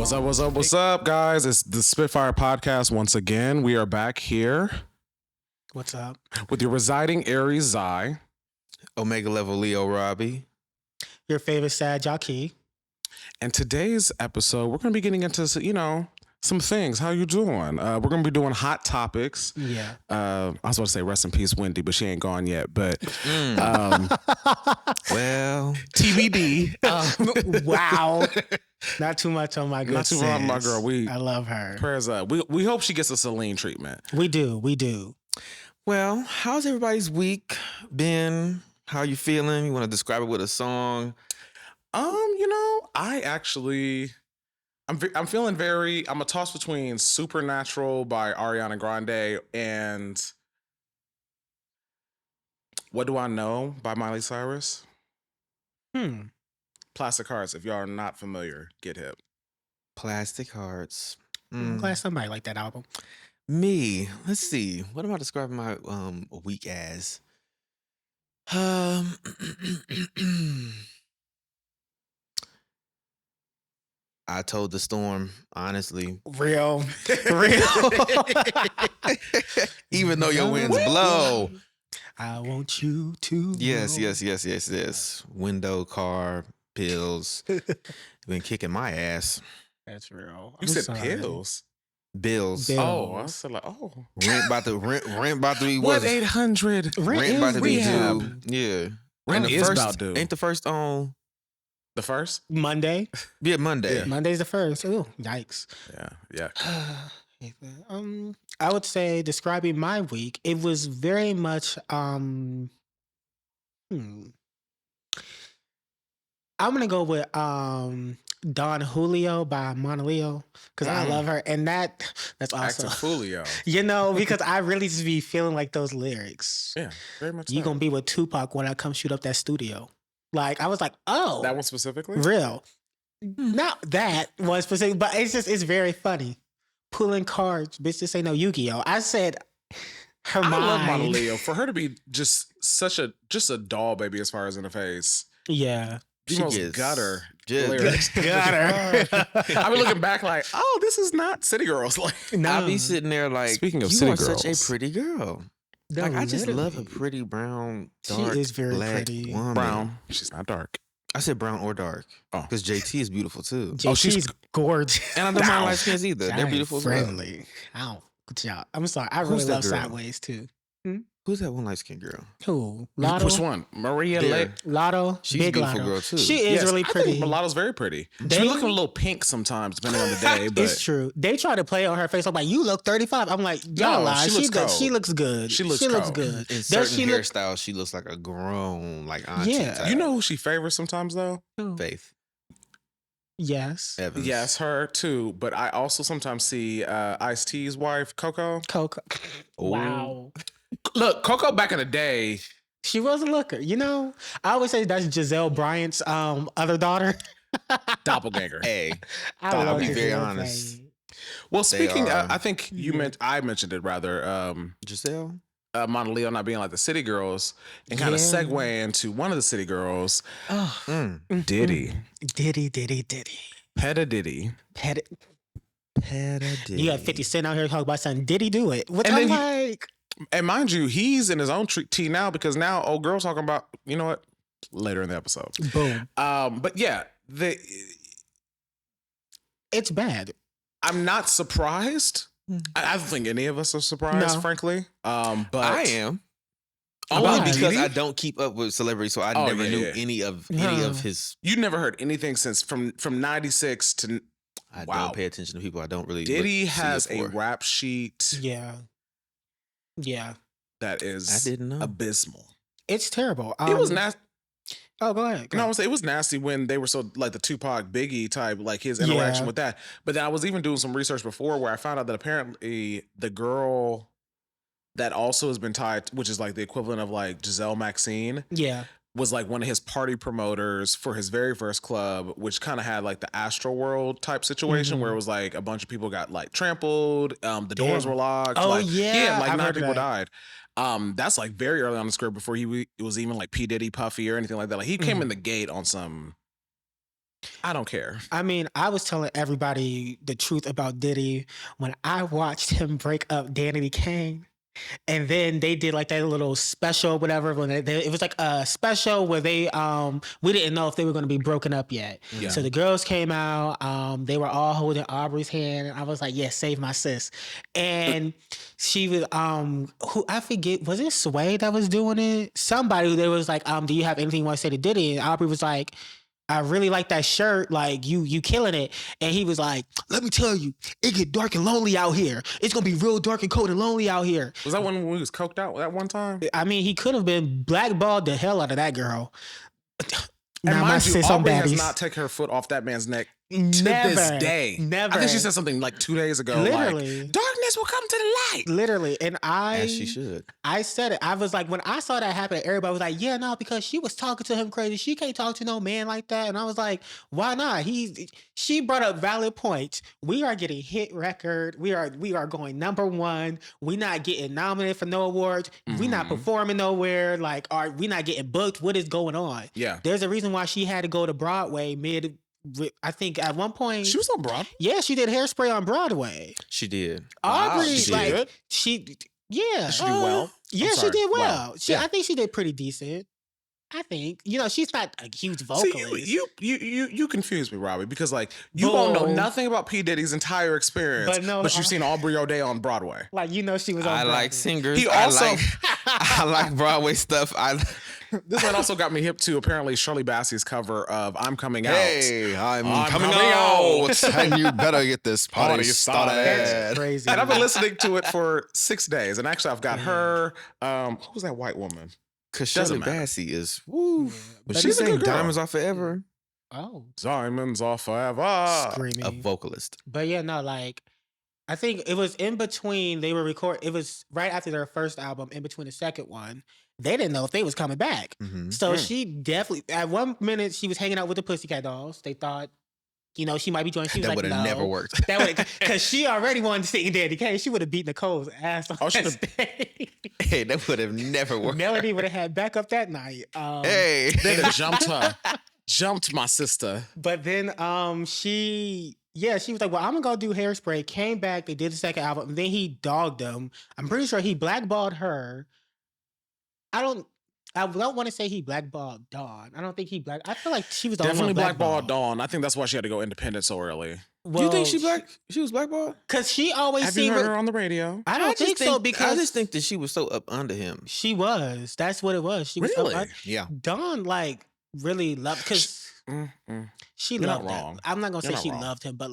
What's up, guys? It's the SpitFyre Podcast once again. We are back here. What's up? With your residing Aries Zai. Omega level Leo Robbiey. Your favorite sad Akii. And today's episode, we're going to be getting into, some things. How you doing? We're going to be doing hot topics. Yeah. I was about to say rest in peace, Wendy, but she ain't gone yet. But, well, TBD. Wow. Not too much on my good Not too much on my girl. I love her. Prayers up. We hope she gets a Celine treatment. We do. Well, how's everybody's week been? How you feeling? You want to describe it with a song? I actually, I'm feeling I'm a toss between Supernatural by Ariana Grande and What Do I Know by Miley Cyrus. Plastic Hearts. If y'all are not familiar, get hip. Plastic Hearts. I'm glad somebody liked that album. Me. Let's see. What am I describing my week as? I told the storm, honestly. Real. Even though your winds blow. I want you to Yes. Window, car, pills. Been kicking my ass. That's real. You said pills. Bills. Oh, I said Rent about to be what 800? Rent about to be rehab. due. Yeah. Rent And is about due. Ain't the first on The first? Monday. Yeah, Monday. Yeah. Monday's the first. Ooh, yikes. Yeah. I would say describing my week, it was very much I'm gonna go with Don Julio by Mona Leo because I love her, and that's awesome. Actifulio. Because I really just be feeling like those lyrics. Yeah, very much. You gonna be with Tupac when I come shoot up that studio. Like I was like, oh, that one specifically, real. Not that one specific, but it's very funny. Pulling cards, bitch. This ain't no Yu-Gi-Oh. I said her mind. I love Mona Leo for her to be just a doll baby as far as in the face. Yeah. The most gutter. Gutter. I've been looking back like, oh, this is not City Girls. Like, No. I'll be sitting there like, speaking of you City are Girls, such a pretty girl. No, Like I just love a literally. pretty brown, She dark, is very black pretty. woman. brown. She's not dark. I said brown or dark. Oh. Because JT is beautiful too. She's gorgeous. And I don't mind light skins either. They're beautiful as well. friendly. Ow. Good job. I'm sorry. I Who's really that love girl? Sideways too. Who's that one light skinned girl? Who? Lotto. Which one? Maria There. Lotto. She's Big a beautiful Lotto. girl too. She is Yes, really I pretty. think Mulatto's very pretty. They- She be looking a little pink sometimes, depending on the day. But It's true. They try to play on her face. I'm like, you look 35. I'm like, y'all No, lie. she looks cold. She looks good. She looks looks cold. good. In Does certain she look? hairstyles, she looks like a grown, like auntie Yeah. type. you know who she favors sometimes though? Faith Yes. Evans. Yes, her too. But I also sometimes see Ice-T's wife, Coco. Coco. Ooh. Wow. Look, Coco back in the day. She was a looker. I always say that's Giselle Bryant's other daughter. Doppelganger. Hey, I I'll love be very Giselle honest. Bryant. Well, speaking, are- I think I mentioned it rather. Giselle. Mona Leo not being like the City Girls, and kind of Yeah. segue into one of the City Girls, Oh, Diddy, Diddy. Petta Diddy. Pet it. Petta Diddy. You got 50 Cent out here talking about something. Did he do it? Which And I'm then like, And mind you, he's in his own tea now because now old girl's talking about, you know what, later in the episode. boom. But yeah, It's bad. I'm not surprised. I don't think any of us are surprised, No. frankly. But I am. Only Only Why? because Diddy? I don't keep up with celebrities, so I Oh, never yeah, knew yeah. any of Huh. his. You never heard anything since from 96 to I Wow. don't pay attention to people. I don't really. Diddy see has it a for. rap sheet Yeah. that is I didn't know. abysmal. It's terrible. It was nasty. Oh, go ahead. No, I would say it was nasty when they were so like the Tupac Biggie type, like his interaction Yeah. with that. But then I was even doing some research before where I found out that apparently the girl that also has been tied, which is like the equivalent of like Giselle Maxine, Yeah. was like one of his party promoters for his very first club, which kind of had like the Astro World type situation where it was like a bunch of people got like trampled, the doors Damn. were locked. Oh, like, yeah, like I've 9 heard people that. died. That's like very early on the script before it was even like P. Diddy, Puffy, or anything like that. Like he came Mhm. in the gate on some I don't care. I mean, I was telling everybody the truth about Diddy when I watched him break up Danity Kane. And then they did like that little special, whatever. When it was like a special where they we didn't know if they were going to be broken up yet. Yeah. So the girls came out. They were all holding Aubrey's hand, and I was like, "Yeah, save my sis." And she was who I forget, was it Sway that was doing it? Somebody who they was like, "Do you have anything you want to say to Diddy?" And Aubrey was like, I really like that shirt. Like you killing it. And he was like, let me tell you, it get dark and lonely out here. It's gonna be real dark and cold and lonely out here. Was that when we was coked out that one time? I mean, he could have been blackballed the hell out of that girl. And Now, mind you, Aubrey has not taken her foot off that man's neck to this day. Never. I think she said something like 2 days ago. Literally. Like, darkness will come to the light. Literally. And As she should. I said it. I was like, when I saw that happen, everybody was like, yeah, no, because she was talking to him crazy. She can't talk to no man like that. And I was like, why not? She brought up valid points. We are getting hit record. We are going #1. We not getting nominated for no awards. We not performing nowhere. Like, we not getting booked. What is going on? Yeah. There's a reason why she had to go to Broadway I think at one point she was on Broadway. Yeah, she did Hairspray on Broadway. She did. Aubrey, Wow, she like did? yeah, Did she do well? Yeah, I'm she sorry. did well. Wow. Yeah. I think she did pretty decent. I think she's not a huge vocalist. See, you confuse me, Robbie, because like you don't know nothing about P. Diddy's entire experience, but you've seen Aubrey O'Day on Broadway. Like she was on I Broadway. like singers. He also I like Broadway stuff. This one also got me hip to apparently Shirley Bassey's cover of "I'm Coming Out." Hey, I'm coming coming out, and you better get this party started. That's crazy. And I've been listening to it for 6 days, and actually I've got her. Who was that white woman? Because Doesn't Shirley matter. Bassey is woo. But she's she's a good saying girl. Diamonds Are Forever. Oh, Diamonds Are Forever. screaming. A vocalist. But yeah, no, like I think it was in between. They were it was right after their first album, in between the second one. They didn't know if they was coming back. Mm-hmm. So she definitely, at one minute, she was hanging out with the Pussycat Dolls. They thought, she might be joining. She was That like, would have no. never worked. That would, because she already wanted to sing Danny Kane. She would have beat Nicole's ass on she that stage. Hey, that would have never worked. Melody would have had backup that night. Hey. They done jumped her. Jumped my sister. But then she was like, well, I'm gonna go do Hairspray. Came back, they did the second album, and then he dogged them. I'm pretty sure he blackballed her. I don't want to say he blackballed Dawn. I don't think I feel like she was the Definitely only one blackballed Dawn. I think that's why she had to go independent so early. Well, You think she was blackballed? Because she always Have you seemed. heard her on the radio? I don't think so because I just think that she was so up under him. she was. That's what it was. She was. Really? Yeah. Dawn really loved because she You're not loved him. wrong. I'm not gonna You're say not she wrong. loved him, but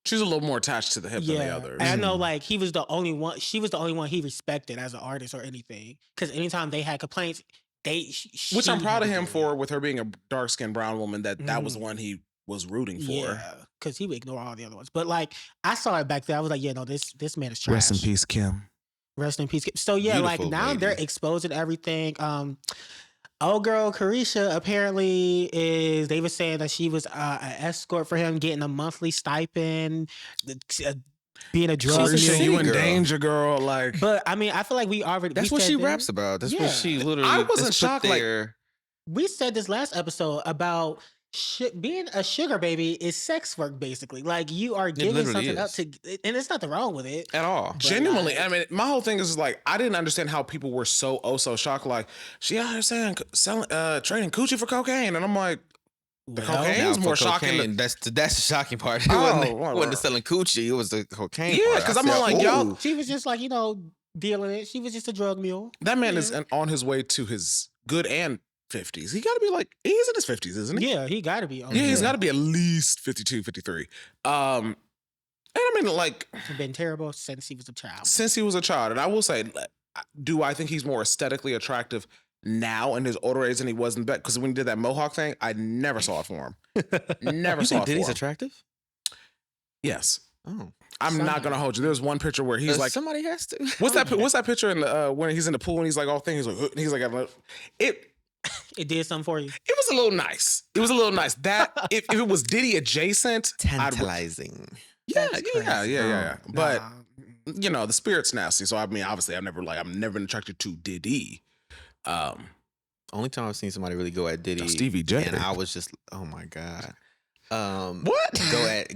She's a little more attached to the hip than the others. And I know he was the only one. She was the only one he respected as an artist or anything. Because anytime they had complaints, Which I'm proud of him for, with her being a dark skinned brown woman. That was the one he was rooting for. Yeah, because he would ignore all the other ones. But I saw it back there. I was like, yeah, no, this man is trash. Rest in peace, Kim. Rest in peace. So yeah, Beautiful now lady. they're exposing everything. Old girl Carisha apparently they were saying that she was an escort for him, getting a monthly stipend, being a drug Carisha, mule. you in girl. danger, girl. Like, But I mean, I feel like That's what she raps about. That's Yeah. what she literally. I wasn't that's put shocked, like- there. We said this last episode about being a sugar baby is sex work, basically. Like you are giving literally something up is. to, and it's nothing wrong with it. At all. genuinely, I mean, my whole thing is like, I didn't understand how people were so shocked. Like, she out here saying selling, trading coochie for cocaine, and I'm like, the Well, cocaine Now, is for more shocking. cocaine, that's the shocking part. It Oh, wasn't, well, it wasn't the selling coochie. It was the cocaine. Yeah, part. 'cause I I'm said, like, y'all- ooh. She was just like dealing it. She was just a drug mule. That man is on his way to his good and 50s. He got to be like, he's in his 50s, isn't he? Yeah, he got to be. Yeah, he's got to be at least 52, 53. And I mean, like, been terrible since he was a child. since he was a child, and I will say, do I think he's more aesthetically attractive now in his older age than he was in back? Because when he did that Mohawk thing, I never saw it for him. Never You saw think it Diddy's for him. attractive? Yes. Oh, I'm not gonna hold you. There's one picture where he's like, somebody has to. what's that picture in the when he's in the pool and he's like all thing, he's like It did something for you. it was a little nice. It was a little nice. That if it was Diddy adjacent, Tantalizing. yeah. Nah. But the spirit's nasty. So I mean, obviously, I'm never been attracted to Diddy. only time I've seen somebody really go at Diddy. Stevie J. And I was just, oh my God. What?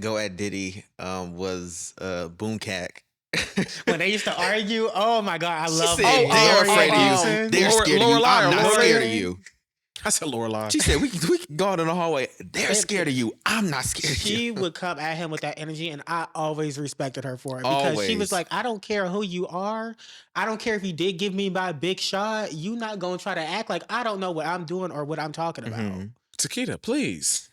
Go at Diddy was Boom Cack. When they used to argue, oh my God, I love it. They're afraid of you. They're scared of you. I'm not scared of you. I said Lorelai. She said, we can go out in the hallway. They're scared of you. I'm not scared of you. She would come at him with that energy, and I always respected her for it. Because she was like, I don't care who you are. I don't care if you did give me my big shot. You not going to try to act like I don't know what I'm doing or what I'm talking about. Mm-hmm. Taquita, please.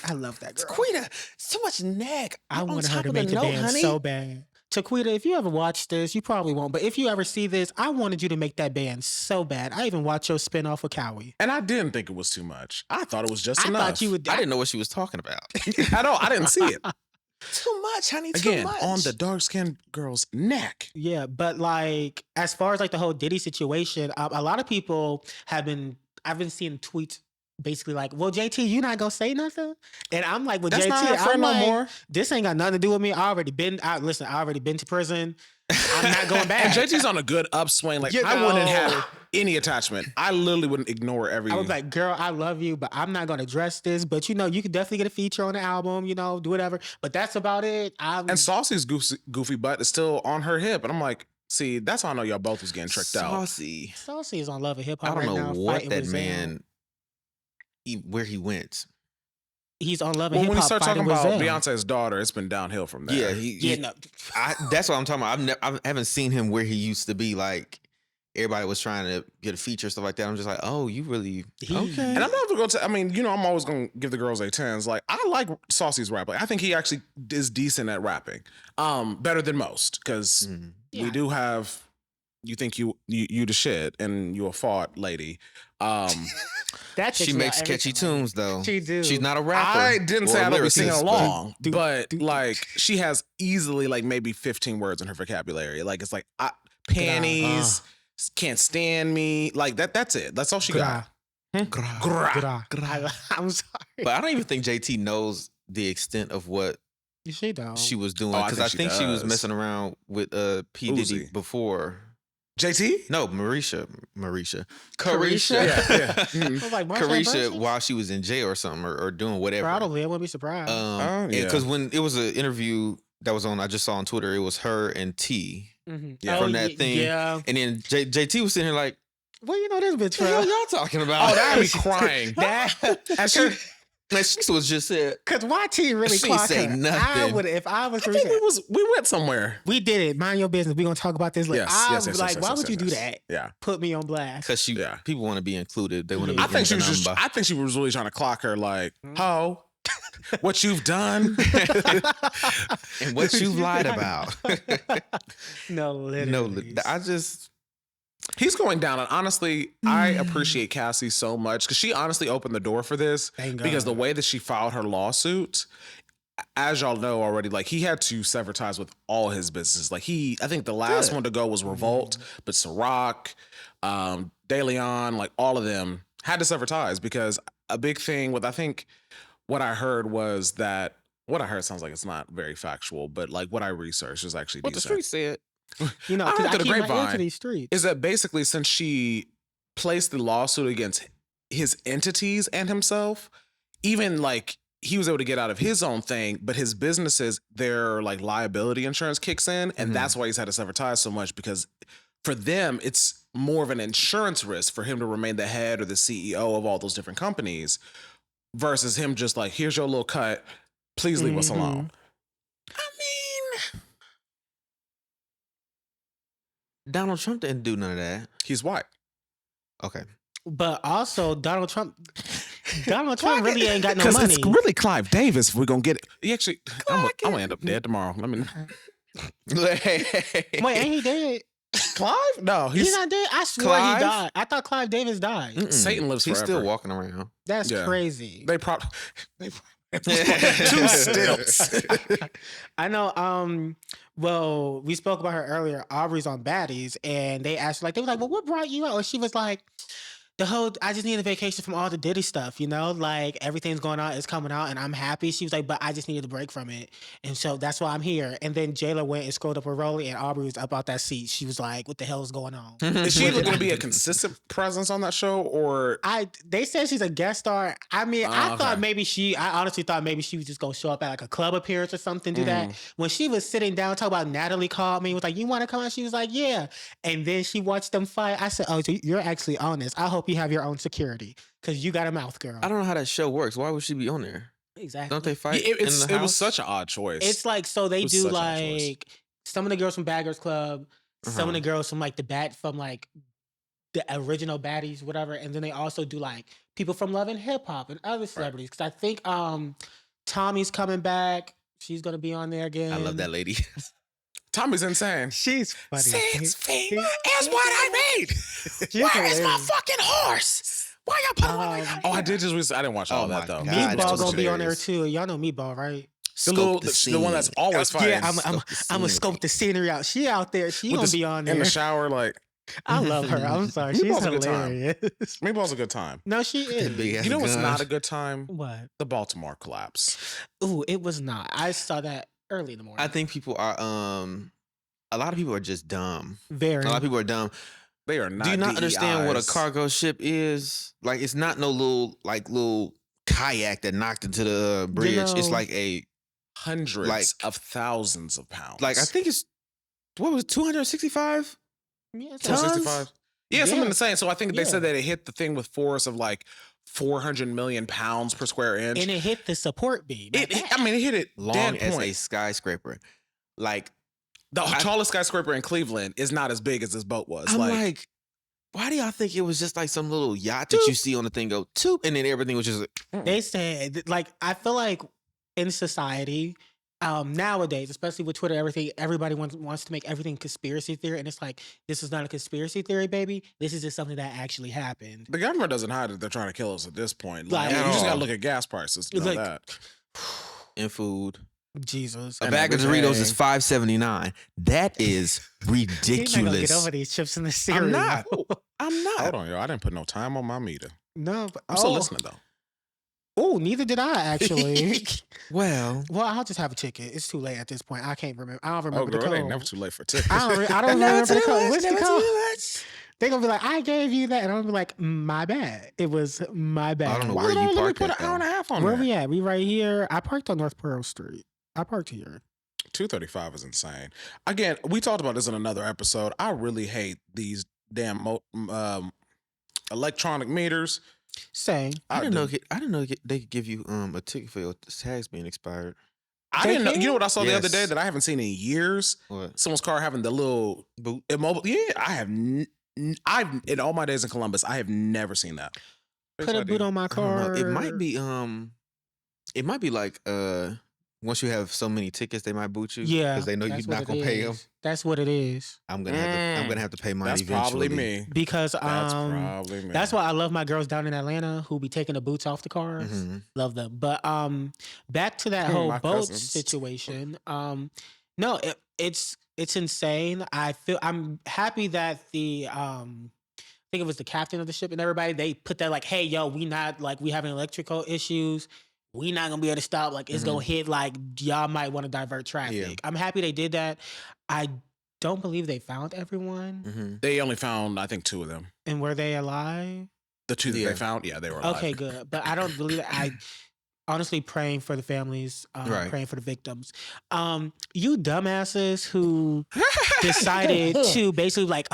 I love that girl. Taquita, so much neck. I wanted her to make the band so bad. Taquita, if you ever watch this, you probably won't, but if you ever see this, I wanted you to make that band so bad. I even watched your spinoff with Cowie. And I didn't think it was too much. I thought it was just enough. Thought you would. I didn't know what she was talking about. At all. I didn't see it. Too much, honey. Again, on the dark-skinned girl's neck. Yeah, but like as far as like the whole Diddy situation, a lot of people I've been seeing tweets basically like, well, JT, you not gonna say nothing? And I'm like, well, that's JT, not our friend I'm no like, more. This ain't got nothing to do with me. I already been to prison. I'm not going back. And JT's on a good upswing. Like, I wouldn't have any attachment. I literally wouldn't ignore every. I was like, girl, I love you, but I'm not gonna address this. But you know, you could definitely get a feature on the album, you know, do whatever. But that's about it. And Saucy's goofy butt is still on her hip. And I'm like, see, that's how I know y'all both was getting tricked out. Saucy is on Love and Hip Hop I right don't now. know what that man, where he went. He's on Love and Hip Hop. When you start talking about Zell. Beyonce's daughter, it's been downhill from there. Yeah, that's what I'm talking about. I haven't seen him where he used to be. Like everybody was trying to get a feature, stuff like that. I'm just like, oh, you really okay? And I'm not going to. I mean, you know, I'm always going to give the girls a tens. Like, I like Saucy's rap. Like, I think he actually is decent at rapping, better than most. Because we do have. You think you the shit, and you a fart lady. She makes catchy tunes though. She do. She's not a rapper. I didn't say I don't be singing along, but like she has easily like maybe 15 words in her vocabulary. Like it's like panties, can't stand me. Like that's it. That's all she got. I'm sorry, but I don't even think JT knows the extent of what she was doing because I think she was messing around with P Diddy before. JT? No, Carisha. Yeah. Carisha, while she was in jail or something, or doing whatever. Probably, I wouldn't be surprised. Because when it was an interview that was on, I just saw on Twitter, it was her and T from that thing. Yeah. And then JT was sitting here like, well, you know this bitch. What the hell y'all talking about? Oh, that be crying. Like she was just said, because YT really she say her. Nothing. I would if I was. I think we went somewhere. We did it. Mind your business. We gonna talk about this later. Yes, why would you do that? Yeah, put me on blast. Because people want to be included. They want to be. I think she was really trying to clock her. Like, ho, what you've done and what you've lied about. No, literally. He's going down, and honestly, I appreciate Cassie so much because she honestly opened the door for this. Because the way that she filed her lawsuit, as y'all know already, like he had to sever ties with all his businesses. Like I think the last one to go was Revolt, but Ciroc, De Leon, like all of them had to sever ties because a big thing with, I think what I heard was that, what I heard sounds like it's not very factual, but like what I researched is actually what decent. The street said. You know, I keep my ear to these streets. Is that basically since she placed the lawsuit against his entities and himself, even like he was able to get out of his own thing, but his businesses, their like liability insurance kicks in, and that's why he's had to sever ties so much because for them it's more of an insurance risk for him to remain the head or the CEO of all those different companies versus him just like, here's your little cut, please leave us alone. I mean, Donald Trump didn't do none of that. He's white. Okay. But also Donald Trump really ain't got no money. It's really Clive Davis if we're going to get it. He actually, I'm going to end up dead tomorrow. I mean, wait, ain't he dead? Clive? No, he's not dead. I swear he died. I thought Clive Davis died. Satan lives forever. He's still walking around. That's crazy. They probably two stilts. I know. Well, we spoke about her earlier. Aubrey's on Baddies, and they asked her, like, they were like, "Well, what brought you out?" And she was like, I just need a vacation from all the Diddy stuff, you know? Like, everything's going on, it's coming out, and I'm happy. She was like, but I just needed a break from it. And so that's why I'm here. And then Jayla went and scrolled up with Rolly, and Aubrey was up out that seat. She was like, what the hell is going on? Is she going to be a consistent presence on that show, or? They said she's a guest star. I mean, I okay. honestly thought maybe she was just going to show up at like a club appearance or something, do that. When she was sitting down, talking about Natalie called me, was like, you want to come out? She was like, yeah. And then she watched them fight. I said, oh, so you're actually on this. I hope you have your own security because you got a mouth, girl. I don't know how that show works. Why would she be on there? Exactly. Don't they fight? It was such an odd choice. It's like, so they do like some of the girls from Bad Girls Club, some of the girls from like the original baddies, whatever. And then they also do like people from Love and Hip Hop and other celebrities. Because I think Tommy's coming back. She's going to be on there again. I love that lady. Tommy's insane. She's funny. 6 feet is what I need. Where is my fucking horse? Why y'all put him on? I did just. I didn't watch all that though. Meatball gonna be on there too. Y'all know Meatball, right? The one that's always fighting. Yeah, I'm gonna scope the scenery out. She out there. She gonna be on there in the shower. Like, I love her. I'm sorry. She's hilarious. Meatball's a good time. No, she is. You know what's not a good time? What? The Baltimore collapse. Ooh, it was not. I saw that early in the morning. I think people are. A lot of people are just dumb. Very. A lot of people are dumb. They are not. Do you not DEIs. understand what a cargo ship is? Like, it's not no little kayak that knocked into the bridge. You know, it's like a hundreds of thousands of pounds. Like, I think it's 265? Yeah, 265. Yeah, something the same. So I think they said that it hit the thing with force of like 400 million pounds per square inch, and it hit the support beam. It hit it long as a skyscraper. Like, the tallest skyscraper in Cleveland is not as big as this boat was. I'm like, why do y'all think it was just like some little yacht that you see on the thing go toop, and then everything was just like, They said, like, I feel like in society, nowadays, especially with Twitter, everybody wants to make everything conspiracy theory, and it's like, this is not a conspiracy theory, baby. This is just something that actually happened. The government doesn't hide that they're trying to kill us at this point. Like, you just gotta look at gas prices to know that. And food. Jesus. A bag of Doritos is $5.79. That is ridiculous. You're not gonna get over these chips in the cereal. I'm not. Hold on, yo. I didn't put no time on my meter. No, but I'm still listening though. Oh, neither did I actually. well, I'll just have a ticket. It's too late at this point. I can't remember. I don't remember the girl, code. it ain't never too late for tickets. I don't remember the code. What's the code? They're gonna be like, I gave you that, and I'm gonna be like, my bad. It was my bad. I don't know where you parked. Put an hour and a half on where we at? We right here. I parked on North Pearl Street. I parked here. 235 is insane. Again, we talked about this in another episode. I really hate these damn electronic meters. Same. I didn't know they could give you a ticket for your tags being expired. I didn't know. You know what I saw the other day that I haven't seen in years? What? Someone's car having the little boot immobile. Yeah, I have. I've in all my days in Columbus, I have never seen that. Put a boot on my car. It might be. It might be like once you have so many tickets, they might boot you. Yeah, because they know you're not gonna pay them. That's what it is. I'm gonna have to pay mine. That's eventually. probably me. Because that's probably me. That's why I love my girls down in Atlanta who be taking the boots off the cars. Mm-hmm. Love them. But back to that whole boat situation. No, it's insane. I'm happy that the I think it was the captain of the ship and everybody, they put that like, hey, yo, we having electrical issues. We not gonna be able to stop. Like, it's gonna hit. Like, y'all might want to divert traffic. Yeah. I'm happy they did that. I don't believe they found everyone. Mm-hmm. They only found, I think, 2 of them. And were they alive? The 2 that they found, they were alive. Okay, good. But I don't believe it. I honestly praying for the families, praying for the victims. You dumbasses who decided to basically like,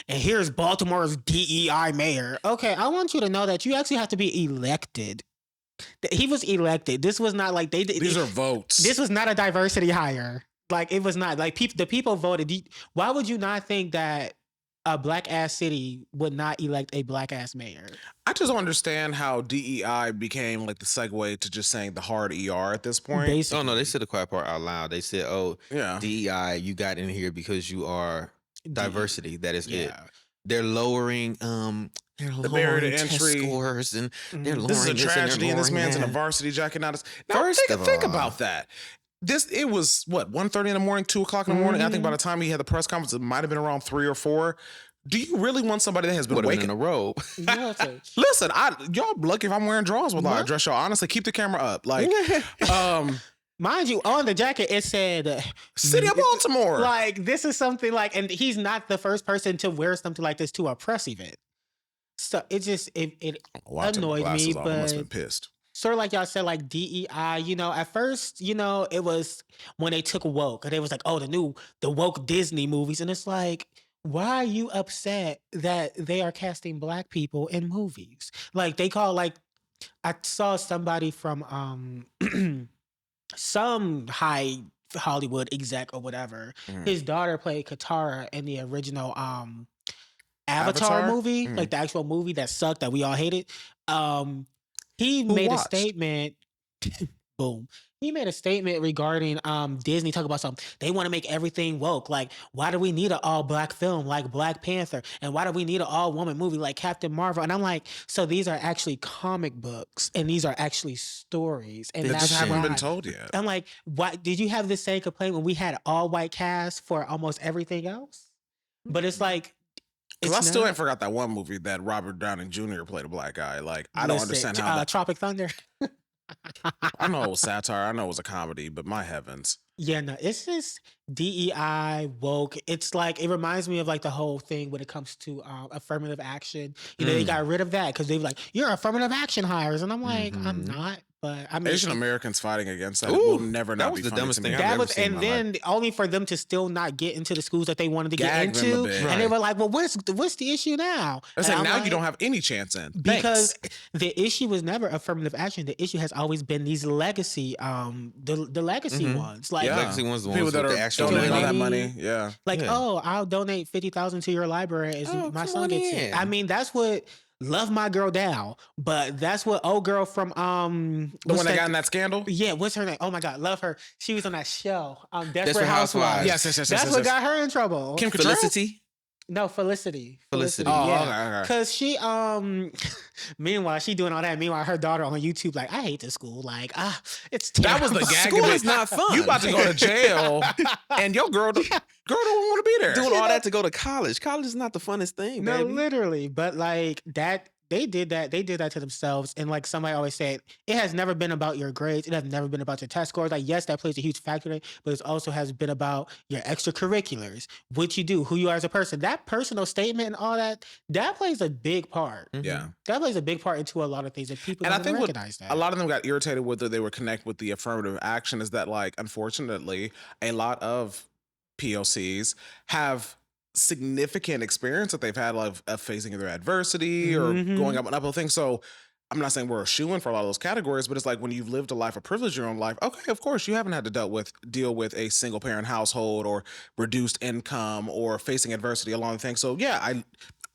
and here's Baltimore's DEI mayor. Okay, I want you to know that you actually have to be elected. He was elected. This was not like These are votes. This was not a diversity hire. Like, it was not like the people voted. Why would you not think that a black ass city would not elect a black ass mayor? I just don't understand how DEI became like the segue to just saying the hard ER at this point. Basically. Oh no, they said the quiet part out loud. They said, "Oh, yeah, DEI, you got in here because you are diversity. That is it." They're lowering the barrier to entry scores, and they're lowering this is a tragedy. And this man's in a varsity jacket. Now, think about that. It was what 1:30 in the morning, 2:00 in the morning. I think by the time he had the press conference, it might have been around 3 or 4. Do you really want somebody that has been Would have been waking in a robe. Listen, y'all lucky if I'm wearing drawers with I dress y'all. Honestly, keep the camera up. Like, mind you, on the jacket it said City of Baltimore. Like, this is something like, and he's not the first person to wear something like this to a press event. So it just it annoyed me, but I must have been pissed. Sort of like y'all said, like DEI, you know, at first, you know, it was when they took woke and they was like, oh, the woke Disney movies. And it's like, why are you upset that they are casting black people in movies? Like they call, like, I saw somebody from some high Hollywood exec or whatever. His daughter played Katara in the original Avatar movie, like the actual movie that sucked, that we all hated. He made a statement. Boom. He made a statement regarding Disney, talk about something. They want to make everything woke. Like, why do we need an all-black film like Black Panther? And why do we need an all-woman movie like Captain Marvel? And I'm like, so these are actually comic books and these are actually stories. And that just haven't been told yet. I'm like, why did you have the same complaint when we had all-white cast for almost everything else? But it's like, because I still ain't forgot that one movie that Robert Downey Jr. played a black guy. Like, I don't understand how that... Tropic Thunder. I know it was satire. I know it was a comedy, but my heavens. Yeah, no, it's just DEI, woke. It's like, it reminds me of like the whole thing when it comes to affirmative action. You know, they got rid of that because they were like, you're affirmative action hires. And I'm like, I'm not. But I mean, Asian Americans fighting against that will never not be the funny dumbest to me. thing I've ever seen. And then only for them to still not get into the schools that they wanted to get into. And they were like, well, what's the issue now? It's like, now you don't have any chance in. Because the issue was never affirmative action. The issue has always been these legacy, the legacy ones. Like, legacy ones, the people ones that with are the actual donating all money. that money. Yeah. Like, oh, I'll donate $50,000 to your library as my son gets it. I mean, that's what Love My Girl Down, but that's what old girl from the one that got in that scandal. Yeah, what's her name? Oh my God, love her. She was on that show, Desperate Housewives. Yes. That's what got her in trouble. Kim Cattrall? Felicity. No, Felicity. Oh, yeah. Because she, meanwhile, she doing all that. Meanwhile, her daughter on YouTube, like, I hate this school. Like, it's terrible. That was the gag. School is not fun. You about to go to jail, and your girl don't want to be there. Doing all that to go to college. College is not the funnest thing, No, baby. literally. But like that, they did that to themselves. And like somebody always said, it has never been about your grades. It has never been about your test scores. Like, yes, that plays a huge factor in it, but it also has been about your extracurriculars, what you do, who you are as a person. That personal statement and all that plays a big part. Yeah. That plays a big part into a lot of things that people don't recognize that. A lot of them got irritated whether they were connect with the affirmative action is that, like, unfortunately, a lot of POCs have significant experience that they've had of facing either adversity or going up and uphill things. So I'm not saying we're a shoo-in for a lot of those categories, but it's like when you've lived a life of privilege in your own life, okay, of course, you haven't had to deal with a single parent household or reduced income or facing adversity along the thing. So yeah,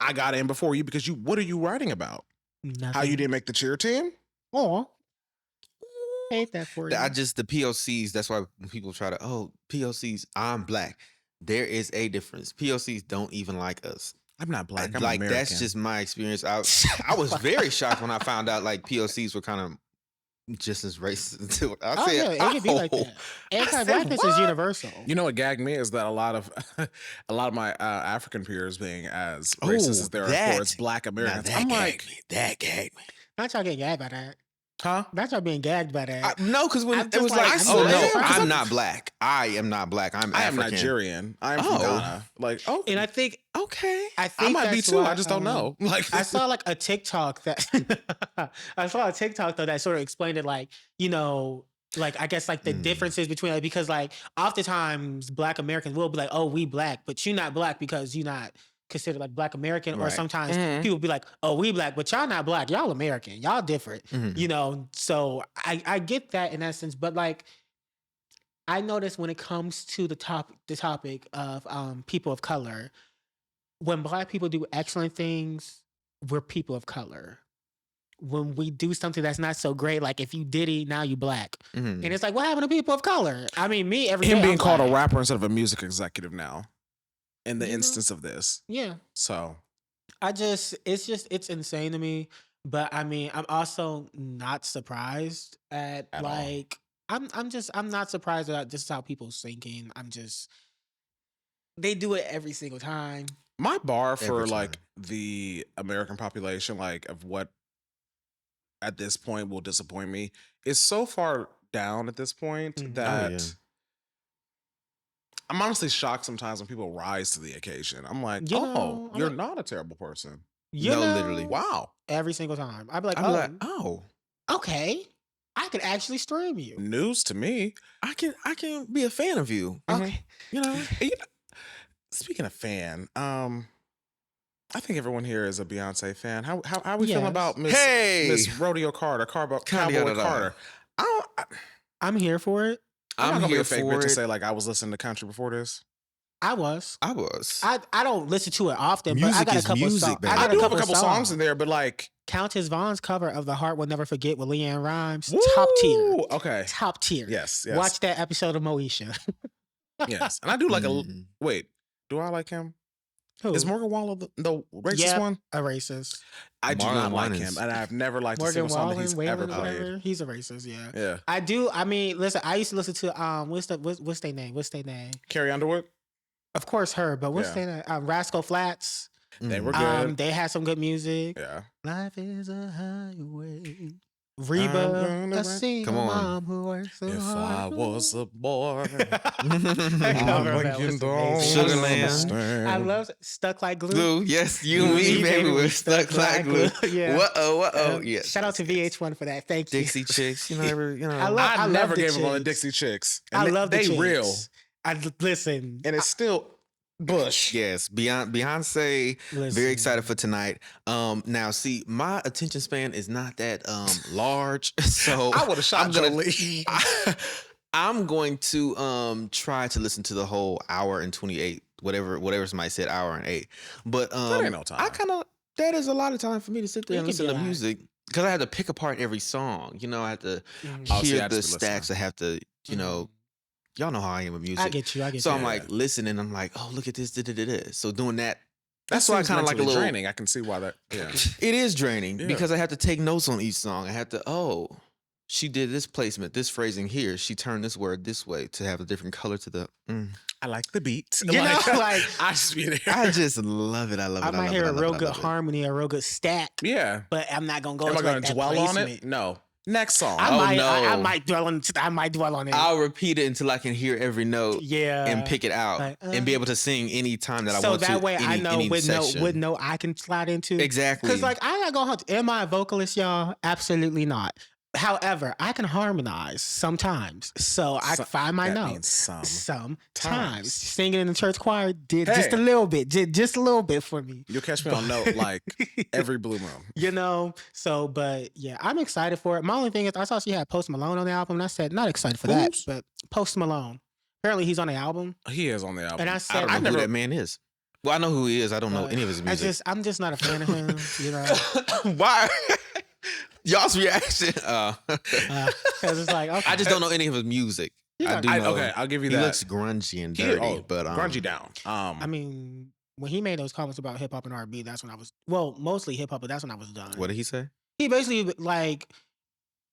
I got in before you because what are you writing about? Nothing. How you didn't make the cheer team? Oh, hate that for you. The POCs, that's why when people try to, POCs, I'm black. There is a difference. POCs don't even like us. I'm not black. I'm like American. That's just my experience. I was very shocked when I found out like POCs were kind of just as racist. It can be like that. Anti-blackness is universal. You know what gagged me is that a lot of my African peers being as racist as they are towards black Americans. I'm like, that gagged me. Not y'all getting gagged by that. Huh? Not y'all being gagged by that. No, because when it was like, I'm not black. I am not black. I'm African. Nigerian. I'm from Ghana. Like, and I think I might be too. I just don't know. Like, I saw like a TikTok that though that sort of explained it, like, you know, like I guess like the differences between, like, because like oftentimes black Americans will be like, oh, we black, but you're not black because you're not considered like black American, or sometimes people be like, oh, we black, but y'all not black, y'all American, y'all different, you know. So I get that in essence, but like I notice when it comes to the topic of people of color, when black people do excellent things, we're people of color. When we do something that's not so great, like if you Diddy, now you black, and it's like, what happened to people of color? I mean, me every day, him being I'm called black. a rapper instead of a music executive now. In the instance of this. Yeah. So it's insane to me. But I mean, I'm also not surprised at like all. I'm not surprised at just how people's thinking. They do it every single time. My bar for Every like time. the American population, like of what at this point will disappoint me, is so far down at this point Mhm. that yeah. I'm honestly shocked sometimes when people rise to the occasion. I'm like, You oh, know, I'm you're like- not a terrible person. You No, know, literally. Wow. every single time. I'd be like, I'd oh, be like, oh, okay. I could actually stream you. News to me. I can be a fan of you. Okay. You know, And you know, speaking of fan, I think everyone here is a Beyonce fan. How we feeling Yes. about Miss Hey! Rodeo Carter, Cowboy Carter. Carter? I'm here for it. I'm not I'm gonna be here a fake bitch for and it. say like I was listening to country before this. I was. I was. I don't listen to it often, but I Music got a is couple music, songs. baby. I got do a have a couple couple songs in there, but like Countess Vaughn's cover of The Heart Will Never Forget with Leanne Rhymes, top tier. woo, Okay. Top tier. Yes. Yes. Watch that episode of Moesha. Yes. And I do like a Mm. wait. Do I like him? Who? Is Morgan Wallen the racist Yep. one? A racist. I do Marlon not like Wayans. him, and I've never liked a Morgan single song that Wallen, he's ever Whalen, played. whatever. He's a racist, yeah. Yeah. I do. I mean, listen, I used to listen to what's their name? What's their name? Carrie Underwood. Of course, her, but what's Yeah. their name? Rascal Flats. They were Mm. good. They had some good music. Yeah. Life is a highway. I'm Reba, gonna a run- single Come on. mom who works so If hard. I was a boy, That cover of that was amazing. Sugarland. I love Stuck Like Glue. Glue, yes, you and me, baby, we're stuck like glue. Yeah. Whoa, yes. Shout out to VH1 for that. Thank you. Dixie Chicks, you know, I love- I never the gave him on the Chicks. Dixie Chicks. I love the they Chicks. real, Listen. and it's still Bush. Yes, Beyonce. Listen. Very excited for tonight. Now, see, my attention span is not that large, so I would have shot I'm gonna- Jolie. I'm going to try to listen to the whole hour and 28, whatever somebody said, hour and 8. But That ain't no time. I kind of that is a lot of time for me to sit there It and can listen be to a lot. music because I had to pick apart every song. You know, I had to Oh, see, hear I the just be stacks. I have to, you know, y'all know how I am with music. I get you. So you. I'm like listening. I'm like, oh, look at this. So doing that. That's That's why I seems kind of like a mentally little. draining. I can see why that. Yeah. It is draining Yeah. because I have to take notes on each song. I have to, she did this placement, this phrasing here. She turned this word this way to have a different color to the. I like the beat. You know, like, I just be there. I just love it. I love it. I might love hear it, a love real it, I good love it. harmony, a real good stack, Yeah. but I'm not gonna go Am I into going like to that dwell on placement. it? No. Next song. I might, no. I might dwell on. I might dwell on it. I'll repeat it until I can hear every note yeah, and pick it out like, and be able to sing any time that I so want to. that way I know any what session. note I can slide into. Exactly. Because like I gotta go hunt. Am I a vocalist, y'all? Absolutely not. However, I can harmonize sometimes, so I Some- find my that notes. means some. Sometimes singing in the church choir did Hey. just a little bit, just a little bit for me. You'll catch me on note like every blue moon. You know, so but yeah, I'm excited for it. My only thing is I saw she had Post Malone on the album, and I said not excited for that, Who's? but Post Malone. Apparently he's on the album, He is on the album. and I I said don't know I who never- that man is. Well, I know who he is. I don't know but any of his music. I'm just not a fan of him. You know, Why? Y'all's reaction. because it's like okay, I just don't know any of his music. Yeah, I do know. okay, I'll give you He that. looks grungy and He- dirty, but grungy down. I mean, when he made those comments about hip hop and R&B, that's when I was mostly hip hop, but that's when I was done. what did he say? He basically like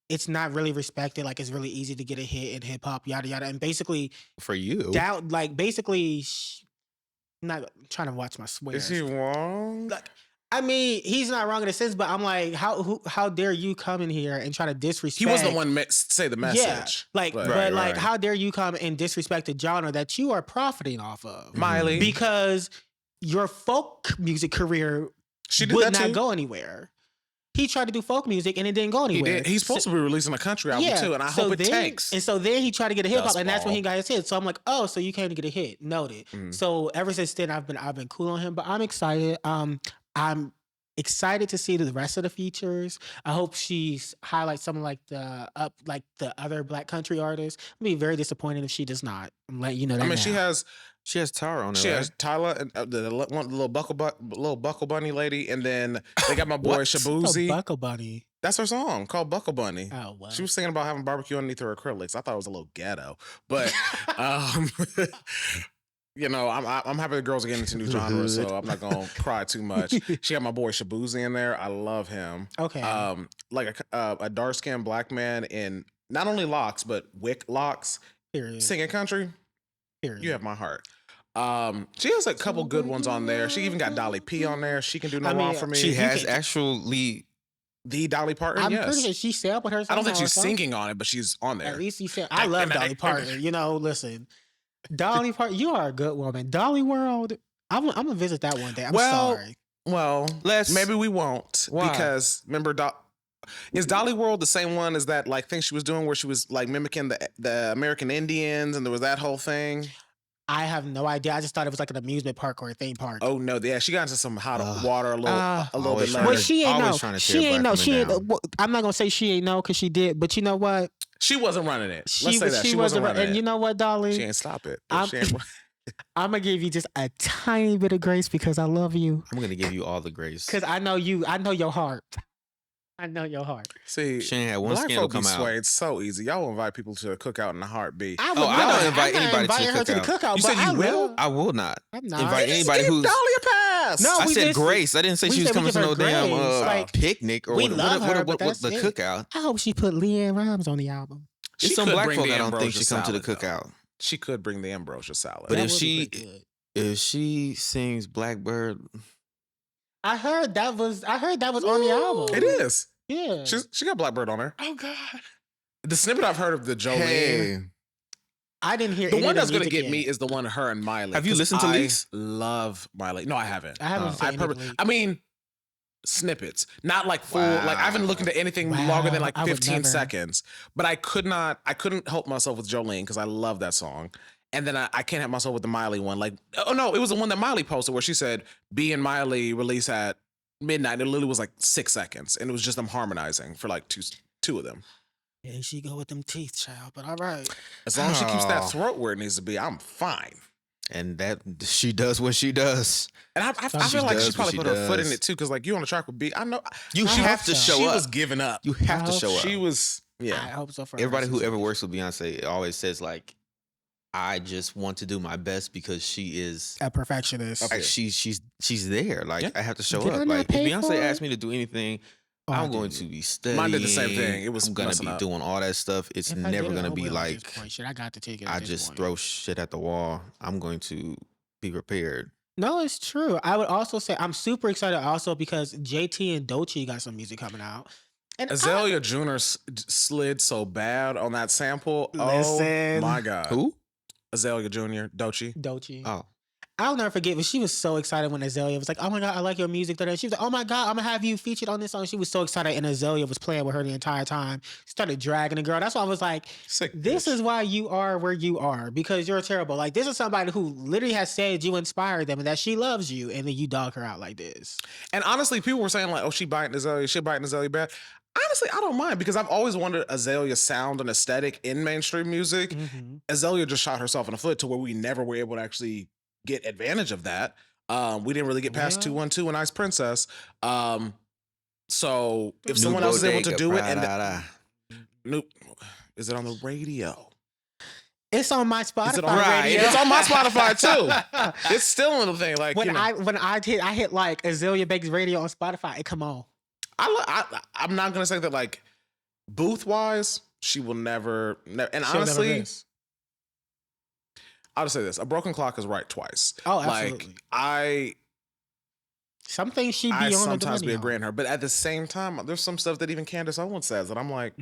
it's not really respected. Like it's really easy to get a hit in hip hop, yada yada, and basically For you? down like basically. I'm not trying to watch my swears. Is he wrong? Like, I mean, he's not wrong in a sense, but I'm like, how dare you come in here and try to disrespect? He was the one say the message. Yeah, like, Right, but right, like, right. how dare you come and disrespect the genre that you are profiting off of? Miley. Because your folk music career She did would that not too? go anywhere. He tried to do folk music and it didn't go He anywhere. did. He's supposed to be releasing a country album too, and I hope it then, tanks. And so then he tried to get a hip hop, Dust and that's when ball. he got his hit. So I'm like, oh, so you came to get a hit, noted. Mhm. So ever since then, I've been cool on him, but I'm excited. I'm excited to see the rest of the features. I hope she highlights some of like the other Black country artists. I'd be very disappointed if she does not. I'm letting you know that. I mean, she now. has Tara on it. she right? has Tyler and the little buckle bunny lady, and then they got my boy What? Shabuzi. Buckle Bunny. That's her song called Buckle Bunny. Oh wow. She was singing about having barbecue underneath her acrylics. I thought it was a little ghetto, but you know, I'm happy the girls are getting into new genres, so I'm not gonna cry too much. She got my boy Shabuzi in there. I love him. Okay. Like a dark skinned Black man in not only locks but wick locks Period. singing country. Period. You have my heart. She has a couple good ones on there. She even got Dolly P on there. She can do no wrong for me. She has actually the Dolly Parton. I'm yes. pretty sure she sampled her. I don't think she's singing on it, but she's on there. At least she said, "I love Dolly Parton." You know, listen, Dolly Parton, you are a good woman. Dolly World, I'm gonna visit that one day. I'm sorry. Well, maybe we won't. Why? Because remember, is Dolly World the same one as that like thing she was doing where she was like mimicking the American Indians and there was that whole thing? I have no idea. I just thought it was like an amusement park or a theme park. Oh no, yeah, she got into some hot water a little bit later. Well, she ain't know. She ain't know. She ain't. I'm not gonna say she ain't know because she did. But you know what? She wasn't running it. Let's say that she wasn't running it. And you know what, Dolly? She ain't stop it. I'm gonna give you just a tiny bit of grace because I love you. I'm gonna give you all the grace because I know you. I know your heart. I know your heart. See, she ain't had one scandal come out. It's so easy. Y'all will invite people to a cookout in a heartbeat. I don't invite anybody to the cookout. You said you will? I will not. I'm not. Invite anybody who's Dolly a pass. No, I said grace. I didn't say she was coming to no damn picnic or what the cookout. I hope she put Leanne Rhymes on the album. There's some black folk I don't think she come to the cookout. She could bring the ambrosia salad. But if she sings Blackbird, I heard that was on the album. It is. Yeah. She got Blackbird on her. Oh God. The snippet I've heard of the Jolene. I didn't hear the one that's gonna get me is the one her and Miley. Have you listened to leaks? Love Miley. No, I haven't. I haven't. I mean, snippets, not like full. Wow. Like I haven't looked into anything longer than like 15 seconds. But I couldn't help myself with Jolene because I love that song. And then I can't help myself with the Miley one. Like, oh no, it was the one that Miley posted where she said, "B and Miley release at midnight." And it literally was like 6 seconds, and it was just them harmonizing for like two of them. Yeah, she go with them teeth, child. But all right, as long as she keeps that throat where it needs to be, I'm fine. And that she does what she does. And I feel like she probably put her foot in it too, because like you on the track with B, I know you have to show up. She was giving up. You have to show up. She was. Yeah, I hope so. For everybody who ever works with Beyonce always says like, I just want to do my best because she is a perfectionist. Like she's there. Like I have to show up. Like if Beyonce asked me to do anything, I'm going to be studying. Mine did the same thing. It was I'm gonna be doing all that stuff. It's never gonna be like I got to take it. I just throw shit at the wall. I'm going to be prepared. No, it's true. I would also say I'm super excited also because JT and Doechii got some music coming out. And Azalea Jr. slid so bad on that sample. Listen. Oh my God. Who? Azalea Jr. Doechii. Oh. I'll never forget, but she was so excited when Azalea was like, "Oh my God, I like your music." She was like, "Oh my God, I'm gonna have you featured on this song." She was so excited, and Azalea was playing with her the entire time. Started dragging the girl. That's why I was like, "This is why you are where you are, because you're terrible." Like, this is somebody who literally has said you inspired them and that she loves you, and then you dog her out like this. And honestly, people were saying like, "Oh, she biting Azalea bad." Honestly, I don't mind because I've always wondered Azalea's sound and aesthetic in mainstream music. Mm-hmm. Azalea just shot herself in the foot to where we never were able to actually get advantage of that. We didn't really get past 212 and Ice Princess. So if someone else is able to do it, nope, is it on the radio? It's on my Spotify. Radio. It's on my Spotify too. It's still a little thing. Like when I hit like Azalea Banks Radio on Spotify, it come on. I'm not gonna say that like booth wise, she will never. And honestly, I'll just say this: a broken clock is right twice. Oh, absolutely. Like some things she be I on sometimes be agreeing her, but at the same time, there's some stuff that even Candace Owens says that I'm like,